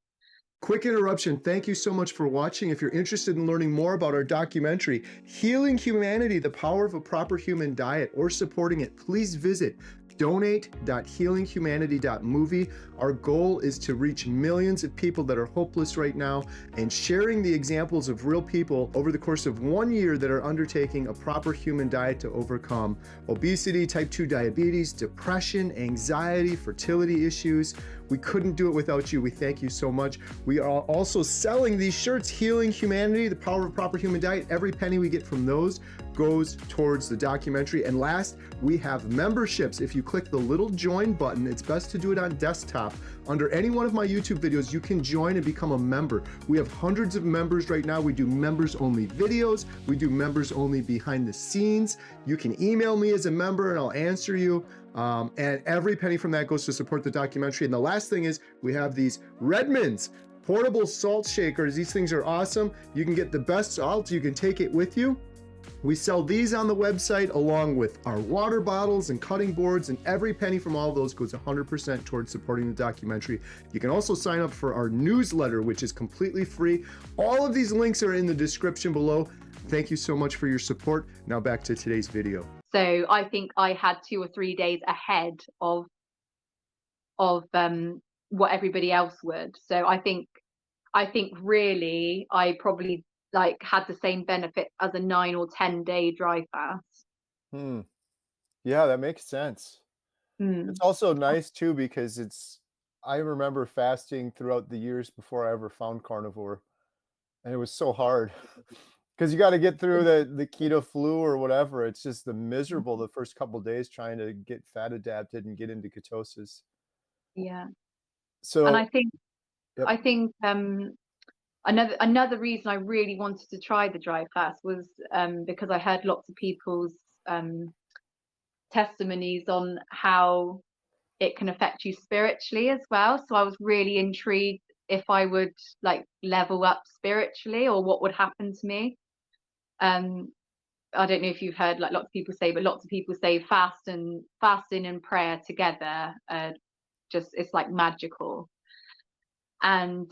Quick interruption. Thank you so much for watching. If you're interested in learning more about our documentary, Healing Humanity, The Power of a Proper Human Diet, or supporting it, please visit donate.healinghumanity.movie. Our goal is to reach millions of people that are hopeless right now, and sharing the examples of real people over the course of 1 year that are undertaking a proper human diet to overcome obesity, type 2 diabetes, depression, anxiety, fertility issues. We couldn't do it without you. We thank you so much. We are also selling these shirts, Healing Humanity, The Power of a Proper Human Diet. Every penny we get from those goes towards the documentary. And last, we have memberships. If you click the little join button, it's best to do it on desktop. Under any one of my YouTube videos, you can join and become a member. We have hundreds of members right now. We do members only videos. We do members only behind the scenes. You can email me as a member and I'll answer you. And every penny from that goes to support the documentary. And the last thing is we have these Redmond's portable salt shakers. These things are awesome. You can get the best salt. You can take it with you. We sell these on the website along with our water bottles and cutting boards, and every penny from all of those goes 100% towards supporting the documentary. You can also sign up for our newsletter, which is completely free. All of these links are in the description below. Thank you so much for your support. Now back to today's video. So I think I had 2 or 3 days ahead of what everybody else would. So I think really I probably like had the same benefit as a 9 or 10 day dry fast. Hmm. Yeah, that makes sense. It's Mm. also nice too because I remember fasting throughout the years before I ever found carnivore, and it was so hard because you got to get through the keto flu or whatever. It's just the miserable the first couple days trying to get fat adapted and get into ketosis. Yeah. And So, yep. I think another reason I really wanted to try the dry fast was because I heard lots of people's testimonies on how it can affect you spiritually as well. So I was really intrigued if I would like level up spiritually or what would happen to me. Um, I don't know if you've heard like lots of people say, but lots of people say fasting and prayer together, just it's like magical. And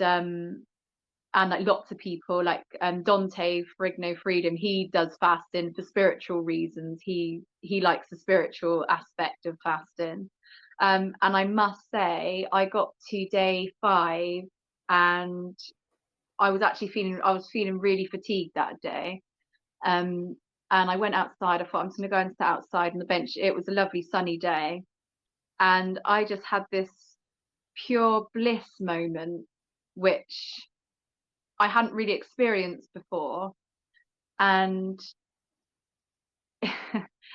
like lots of people like Dante Frigno Freedom, he does fasting for spiritual reasons. He likes the spiritual aspect of fasting. And I must say, I got to day 5 and I was feeling really fatigued that day. And I went outside. I thought I'm just gonna go and sit outside on the bench. It was a lovely sunny day, and I just had this pure bliss moment, which I hadn't really experienced before. And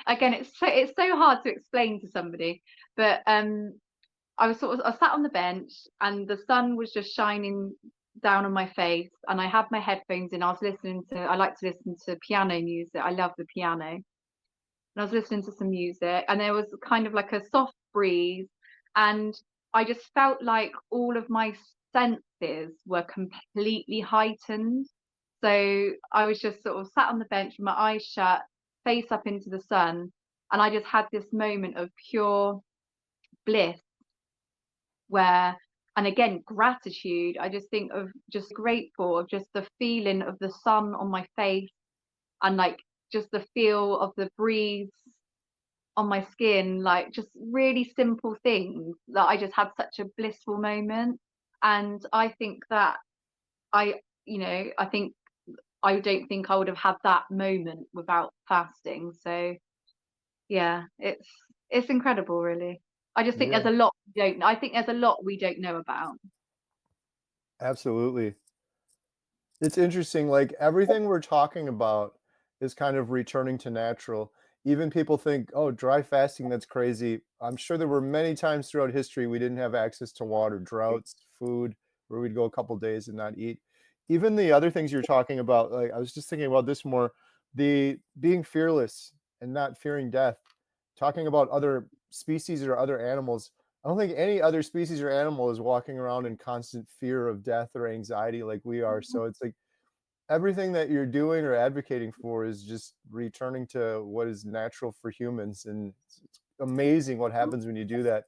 again, it's so hard to explain to somebody, but I sat on the bench and the sun was just shining down on my face, and I had my headphones in. I like to listen to piano music. I love the piano. And I was listening to some music, and there was kind of like a soft breeze, and I just felt like all of my senses were completely heightened. So I was just sort of sat on the bench with my eyes shut, face up into the sun, and I just had this moment of pure bliss where, and again, gratitude. I just think of just grateful of just the feeling of the sun on my face, and like just the feel of the breeze on my skin, like just really simple things that I just had such a blissful moment. And I think that I, I think I don't think I would have had that moment without fasting. So yeah, it's incredible, really. I just think Yeah, there's a lot we don't. I think there's a lot we don't know about. absolutely. It's interesting, like, everything we're talking about is kind of returning to natural. Even people think, "Oh, dry fasting, that's crazy." I'm sure there were many times throughout history we didn't have access to water, droughts, food, where we'd go a couple days and not eat. Even the other things you're talking about, like, I was just thinking about this more, the being fearless and not fearing death, talking about other species or other animals. I don't think any other species or animal is walking around in constant fear of death or anxiety like we are, so it's like everything that you're doing or advocating for is just returning to what is natural for humans, and amazing what happens when you do that.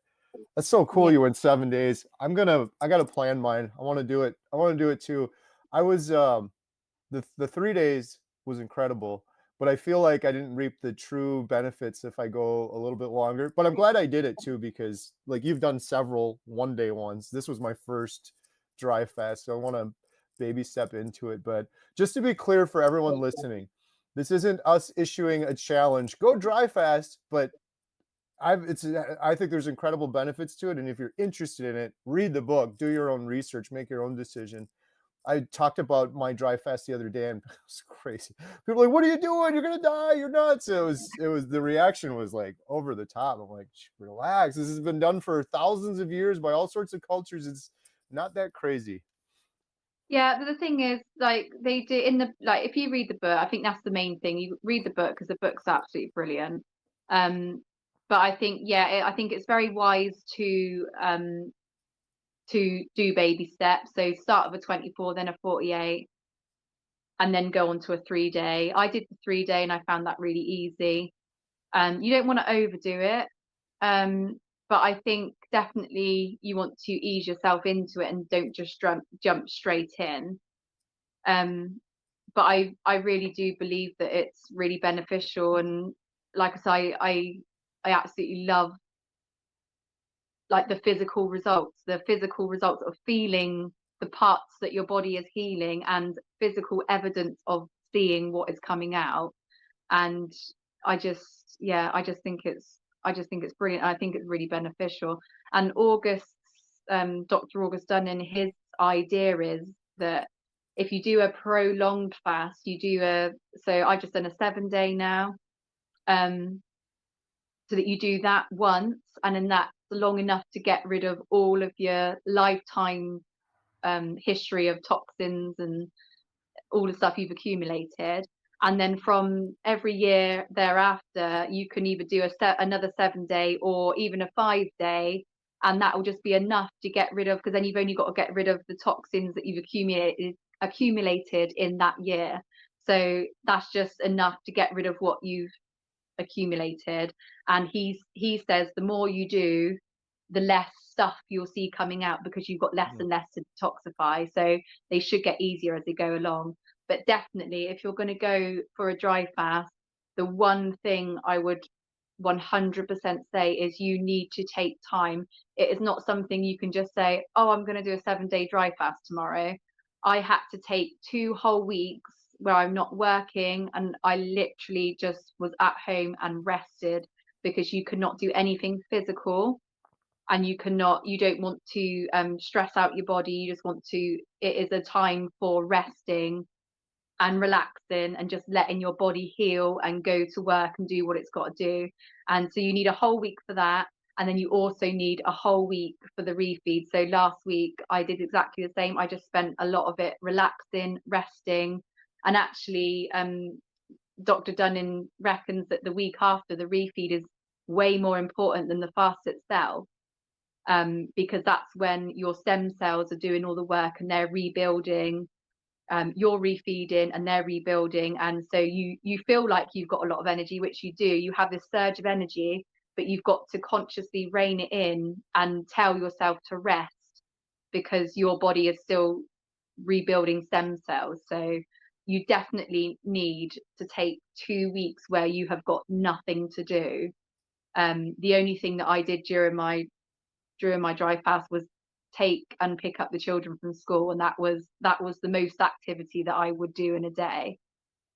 That's so cool Yeah. you went 7 days. I gotta plan mine. I wanna do it. I wanna do it too. I was, the 3 days was incredible, but I feel like I didn't reap the true benefits if I go a little bit longer, but I'm glad I did it too because, like, you've done several one-day ones. This was my first dry fast, so I wanna baby step into it, but just to be clear for everyone listening, this isn't us issuing a challenge, "Go dry fast," but I think there's incredible benefits to it, and if you're interested in it, read the book, do your own research, make your own decision. I talked about my dry fast the other day, and it was crazy. People were like, "What are you doing? You're gonna die. You're nuts." It was the reaction was like over the top. I'm like, relax. This has been done for thousands of years by all sorts of cultures. It's not that crazy. Yeah, but the thing is, like they do in the like if you read the book, I think that's the main thing. You read the book because the book's absolutely brilliant. Um, but I think I think it's very wise to do baby steps. So start with a 24, then a 48, and then go on to a 3 day. I did the 3 day and I found that really easy. You don't want to overdo it. Um, but I think definitely you want to ease yourself into it and don't just jump straight in. Um, but I really do believe that it's really beneficial, and like I say, I absolutely love like the physical results of feeling the parts that your body is healing and physical evidence of seeing what is coming out. And I just think it's brilliant. I think it's really beneficial. And Dr. August Dunn, his idea is that if you do a prolonged fast, so I just done a 7 day now. So that you do that once, and then that's long enough to get rid of all of your lifetime history of toxins and all the stuff you've accumulated. And then from every year thereafter, you can either do another 7 day or even a 5 day, and that will just be enough to get rid of, because then you've only got to get rid of the toxins that you've accumulated in that year. So that's just enough to get rid of what you've accumulated. And he says the more you do, the less stuff you'll see coming out, because you've got less Yeah. and less to detoxify. So they should get easier as they go along. But definitely, if you're going to go for a dry fast, the one thing I would 100% say is you need to take time. It is not something you can just say, oh, I'm going to do a 7 day dry fast tomorrow. I had to take 2 whole weeks where I'm not working, and I literally just was at home and rested, because you cannot do anything physical, and you don't want to stress out your body. You just want to, it is a time for resting and relaxing and just letting your body heal and go to work and do what it's got to do. And so you need a whole week for that. And then you also need a whole week for the refeed. So last week I did exactly the same. I just spent a lot of it relaxing, resting. And actually, Dr. Dunning reckons that the week after the refeed is way more important than the fast itself, because that's when your stem cells are doing all the work and they're rebuilding. You're refeeding and they're rebuilding, and so you feel like you've got a lot of energy, which you do. You have this surge of energy, but you've got to consciously rein it in and tell yourself to rest, because your body is still rebuilding stem cells. So you definitely need to take 2 weeks where you have got nothing to do. The only thing that I did during my dry fast was take and pick up the children from school, and that was the most activity that I would do in a day.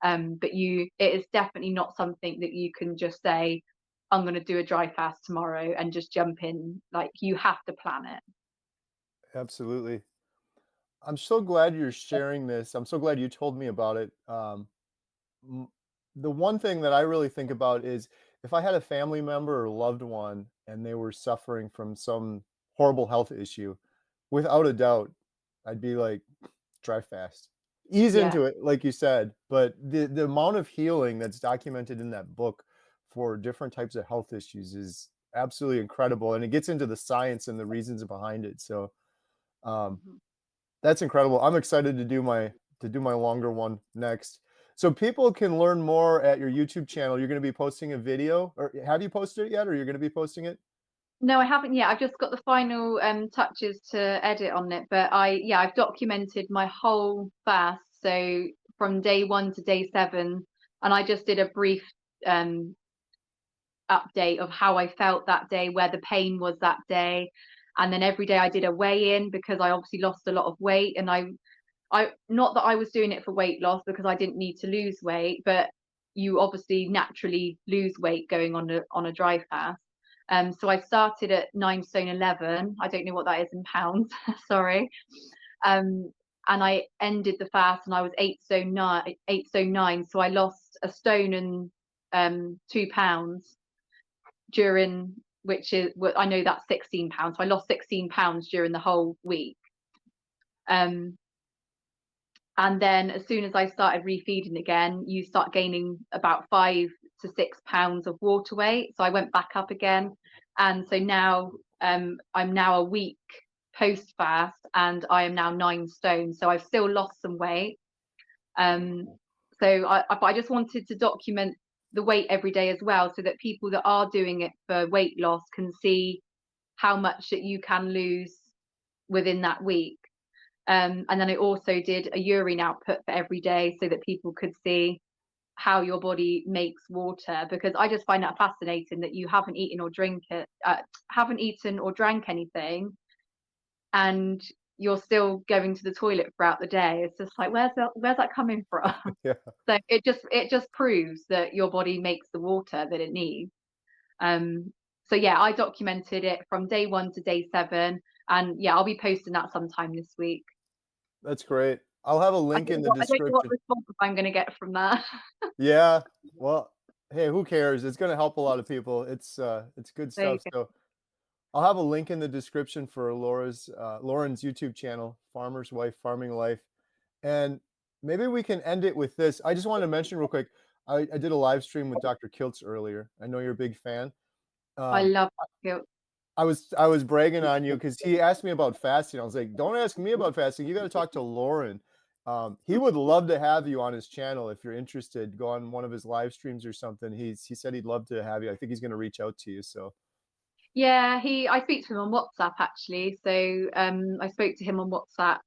But it is definitely not something that you can just say, I'm going to do a dry fast tomorrow and just jump in. Like, you have to plan it. Absolutely. I'm so glad you're sharing this. I'm so glad you told me about it. M- the one thing that I really think about is if I had a family member or loved one and they were suffering from some horrible health issue, without a doubt, I'd be like, try fast. Ease Yeah. into it, like you said, but the amount of healing that's documented in that book for different types of health issues is absolutely incredible, and it gets into the science and the reasons behind it. So um, Mhm. that's incredible. I'm excited to do my longer one next. So people can learn more at your YouTube channel. You're gonna be posting a video, or have you posted it yet, or you're gonna be posting it? No, I haven't yet. I've just got the final touches to edit on it, but I've documented my whole fast, so from day 1 to day 7, and I just did a brief um update of how I felt that day, where the pain was that day, and then every day I did a weigh in because I obviously lost a lot of weight, and I not that I was doing it for weight loss because I didn't need to lose weight, but you obviously naturally lose weight going on a dry fast. So I started at 9 stone 11. I don't know what that is in pounds. Sorry. Um, and I ended the fast and I was 8 stone 9. So I lost a stone and 2 pounds during, which is what I know that's 16 pounds. So I lost 16 pounds during the whole week. Um, And then as soon as I started refeeding again, you start gaining about 5 to 6 pounds of water weight. So I went back up again. And so now I'm now a week post fast and I am now 9 stone. So I've still lost some weight. Um, but I just wanted to document the weight every day as well, so that people that are doing it for weight loss can see how much that you can lose within that week. And then I also did a urine output for every day so that people could see how your body makes water, because I just find that fascinating that you haven't eaten or drank anything, and you're still going to the toilet throughout the day. It's just like, where's that coming from? Yeah, So it just proves that your body makes the water that it needs. So yeah, I documented it from day 1 to day 7, and yeah, I'll be posting that sometime this week. that's great. I'll have a link in the I don't know what description. response I'm gonna get from that. Yeah, well, hey, who cares? It's gonna help a lot of people. It's good There you stuff. go. So I'll have a link in the description for Lauren's YouTube channel, Farmer's Wife Farming Life. And maybe we can end it with this. I just wanted to mention real quick. I did a live stream with Dr. Kiltz earlier. I know you're a big fan. I Um, love guilt. I was bragging on you because he asked me about fasting. I was like, "Don't ask me about fasting. You got to talk to Lauren." He would love to have you on his channel if you're interested. Go on one of his live streams or something. He said he'd love to have you. I think he's going to reach out to you. So Yeah, I speak to him on WhatsApp actually. So I spoke to him on WhatsApp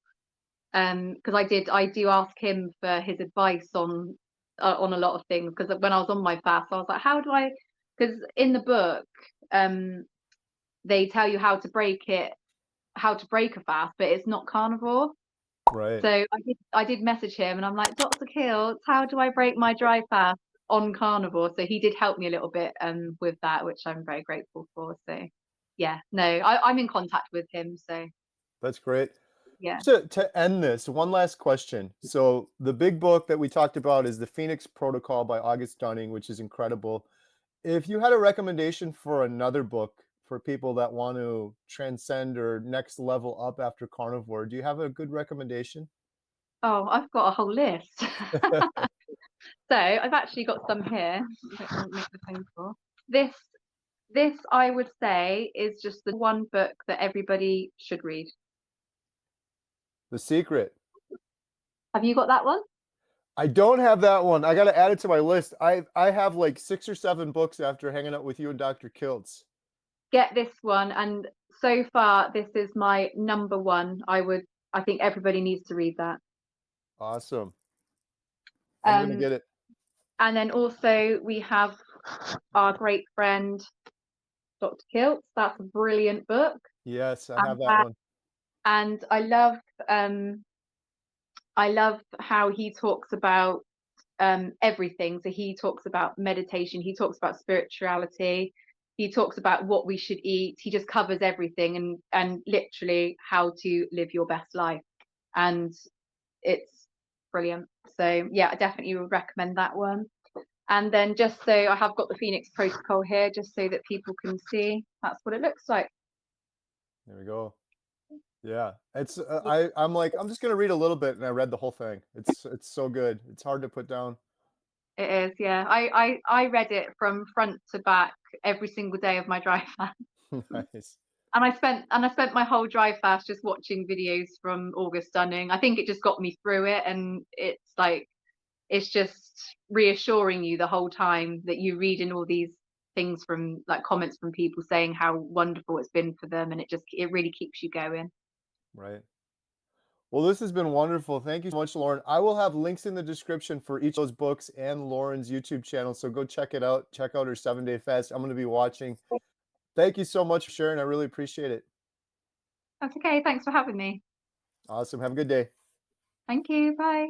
because I do ask him for his advice on a lot of things, because when I was on my fast I was like, how do I, because in the book um they tell you how to break a fast, but it's not carnivore. right, So I did message him and I'm like, Dr. Kills, how do I break my dry fast on carnivore? So he did help me a little bit with that, which I'm very grateful for. So yeah, no, I'm in contact with him. So that's great. yeah. To end this, one last question. So the big book that we talked about is the Phoenix Protocol by August Dunning, which is incredible. If you had a recommendation for another book for people that want to transcend or next level up after carnivore, do you have a good recommendation? Oh, I've got a whole list. So I've actually got some here. I don't make the phone call. This this I would say is just the one book that everybody should read. The Secret. Have you got that one? I don't have that one. I gotta add it to my list. I have like 6 or 7 books after hanging out with you and Dr. Kiltz. Get this one, and so far this is my number one. I think everybody needs to read that. Awesome. I'm gonna Um, get it. and then also we have our great friend Dr. Kiltz. That's a brilliant book. Yes, I have And that one. and I love how he talks about everything. So he talks about meditation, he talks about spirituality, he talks about what we should eat. He just covers everything, and literally how to live your best life. And it's brilliant. So yeah, I definitely would recommend that one. And then just so I have got the Phoenix Protocol here, just so that people can see that's what it looks like. There we go. Yeah, I'm like, I'm just gonna read a little bit, and I read the whole thing. It's so good. It's hard to put down. It is, yeah. I read it from front to back every single day of my dry fast. Nice. And I spent my whole dry fast just watching videos from August Dunning. I think it just got me through it, and it's like it's just reassuring you the whole time that you read in all these things from like comments from people saying how wonderful it's been for them, and it really keeps you going. Right. Well, this has been wonderful. Thank you so much, Lauren. I will have links in the description for each of those books and Lauren's YouTube channel. So go check it out. Check out her 7-day fast. I'm going to be watching. Thank you so much for sharing. I really appreciate it. That's okay. Thanks for having me. Awesome. Have a good day. Thank you. Bye.